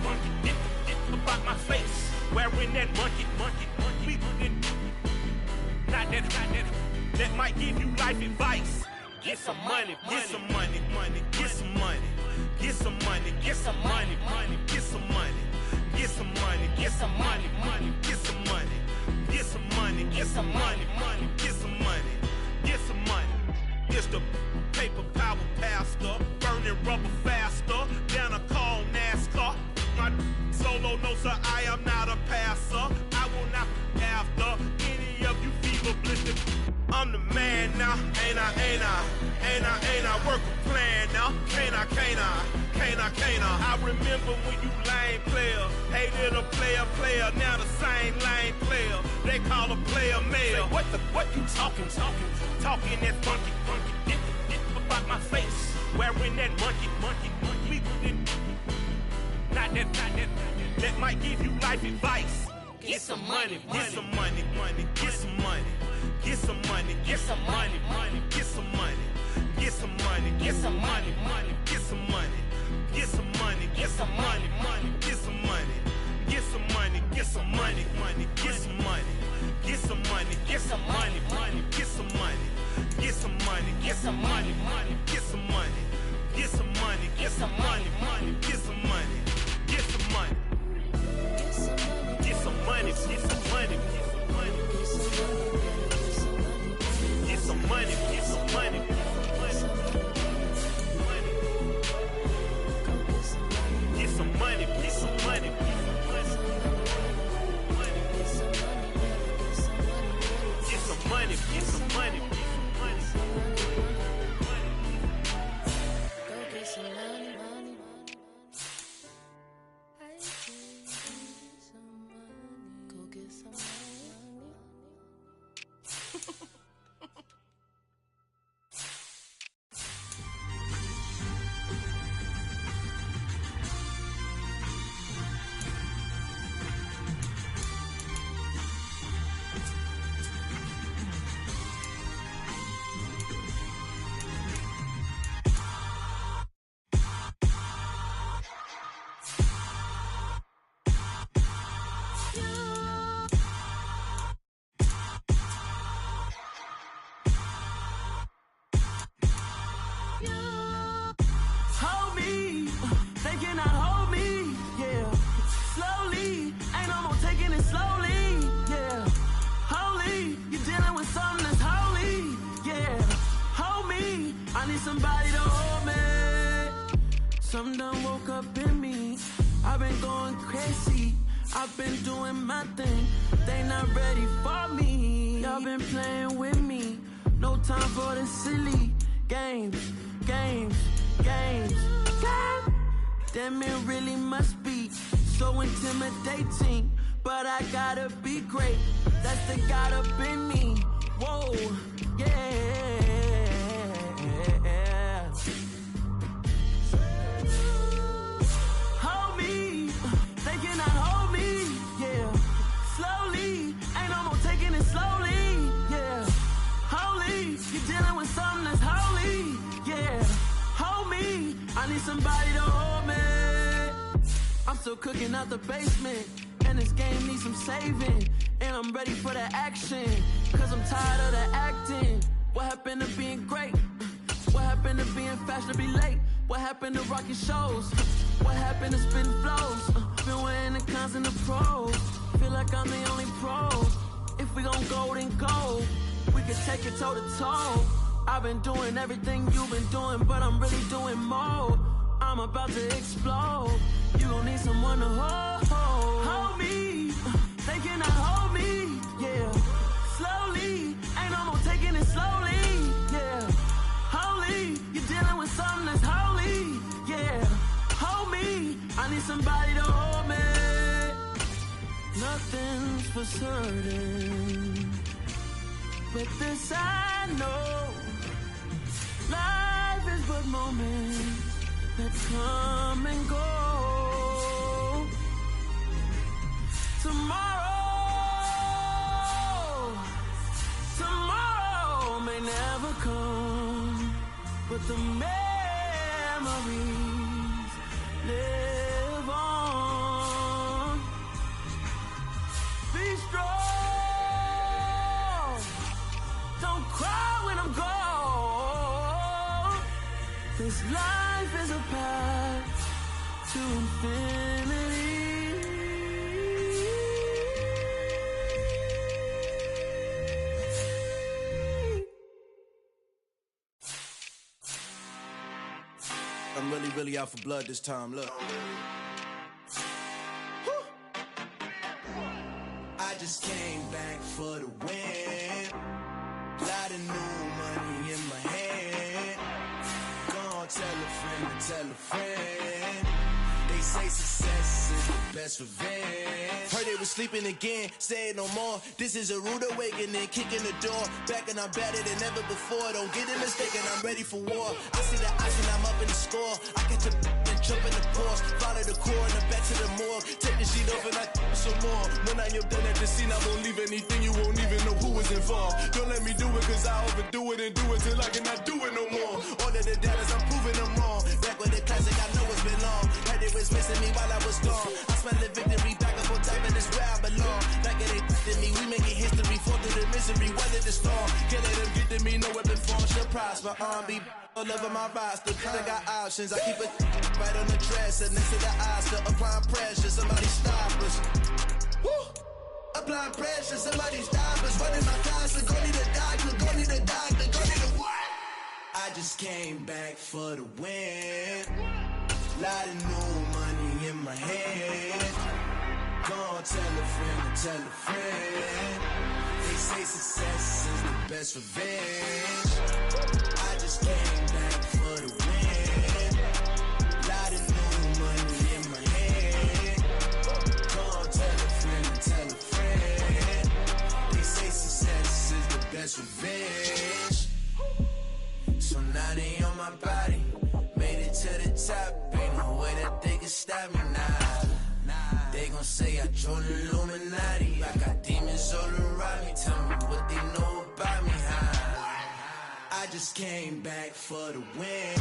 S14: about my face, wearing that monkey. Not that might give you life advice. Get some money. It's the paper power pastor, burning rubber faster, down a call NASCAR. My solo, no sir, I am not a passer. I will not after any of you fever blistered. I'm the man now, ain't I? Work a plan now, can't I? I remember when you lame player, hated a player, now the same lame player. They call a player mayor. Say, what you talking that funky, about my face, wearing that monkey. Not that might give you life advice. Get some money. Get some money.
S10: cannot hold me, yeah. Slowly, ain't no more taking it slowly, yeah. Holy, you're dealing with something that's holy, yeah. Hold me, I need somebody to hold me. Something done woke up in me. I've been going crazy. I've been doing my thing. They not ready for me. Y'all been playing with me. No time for the silly games, games, games, games. Damn, it really must be so intimidating. But I gotta be great. That's the God up in me. Whoa, yeah. Hold me. They cannot hold me. Yeah. Slowly. Ain't no more taking it slowly. Yeah. Holy. You're dealing with something that's holy. Yeah. Hold me. I need somebody to hold me. I'm still cooking out the basement. And this game needs some saving. And I'm ready for the action. Cause I'm tired of the acting. What happened to being great? What happened to being fashionably late? What happened to rocking shows? What happened to spitting flows? Been wearing the cons and the pros. Feel like I'm the only pro. If we gon' go, then go. We can take it toe to toe. I've been doing everything you've been doing, but I'm really doing more. I'm about to explode. You gon' need someone to hold. Hold me. They cannot hold me. Yeah. Slowly. Ain't no more taking it slowly. Yeah. Holy. You're dealing with something that's holy. Yeah. Hold me. I need somebody to hold me. Nothing's for certain, but this I know. Life is but moments that come and go. Tomorrow may never come, but the memories live on. Be strong, don't cry when I'm gone. This life is a path to infinity.
S4: I'm really out for blood this time, look. I just came back for the win. Lot of new money in my hand. Gonna tell a friend. They say success is the best revenge. Heard they was sleeping again, say it no more. This is a rude awakening, kicking the door. Back and I'm better than ever before. Don't get it mistaken, I'm ready for war. I see the option, I'm up in the score. I catch a and jump in the course. Follow the core and the back to the morgue. Take the sheet off and I some more. When I am done at the scene, I won't leave anything. You won't even know who was involved. Don't let me do it cause I overdo it and do it till I cannot do it no more. All of the doubters, I'm proving them wrong. Back with the classic, I know it's been long. Heard it was missing me while I was gone. I smell the victory back up on top and it's where I belong. Like it ain't to me, we making history. Fall through the misery, weather the storm. Can't let them get to me, no weapon form shall prosper. R&B all over my roster, cause I got options. I keep it right on the dresser, next to the Oscar. Applying pressure, somebody stop us. Woo! Applying pressure, somebody stop us. Running my closet, go need a doctor, go need a doctor, go need a what? I just came back for the win. Lot of new money in my hand. Gonna tell a friend. They say success is the best revenge. I just came back for the win. Lot of new money in my hand. Gonna tell a friend. They say success is the best revenge. So now they on my body. Made it to the top. Ain't no way that they can stop me now. They gon' say I joined the Illuminati. I got demons all around me. Tell me what they know about me, huh? I just came back for the win.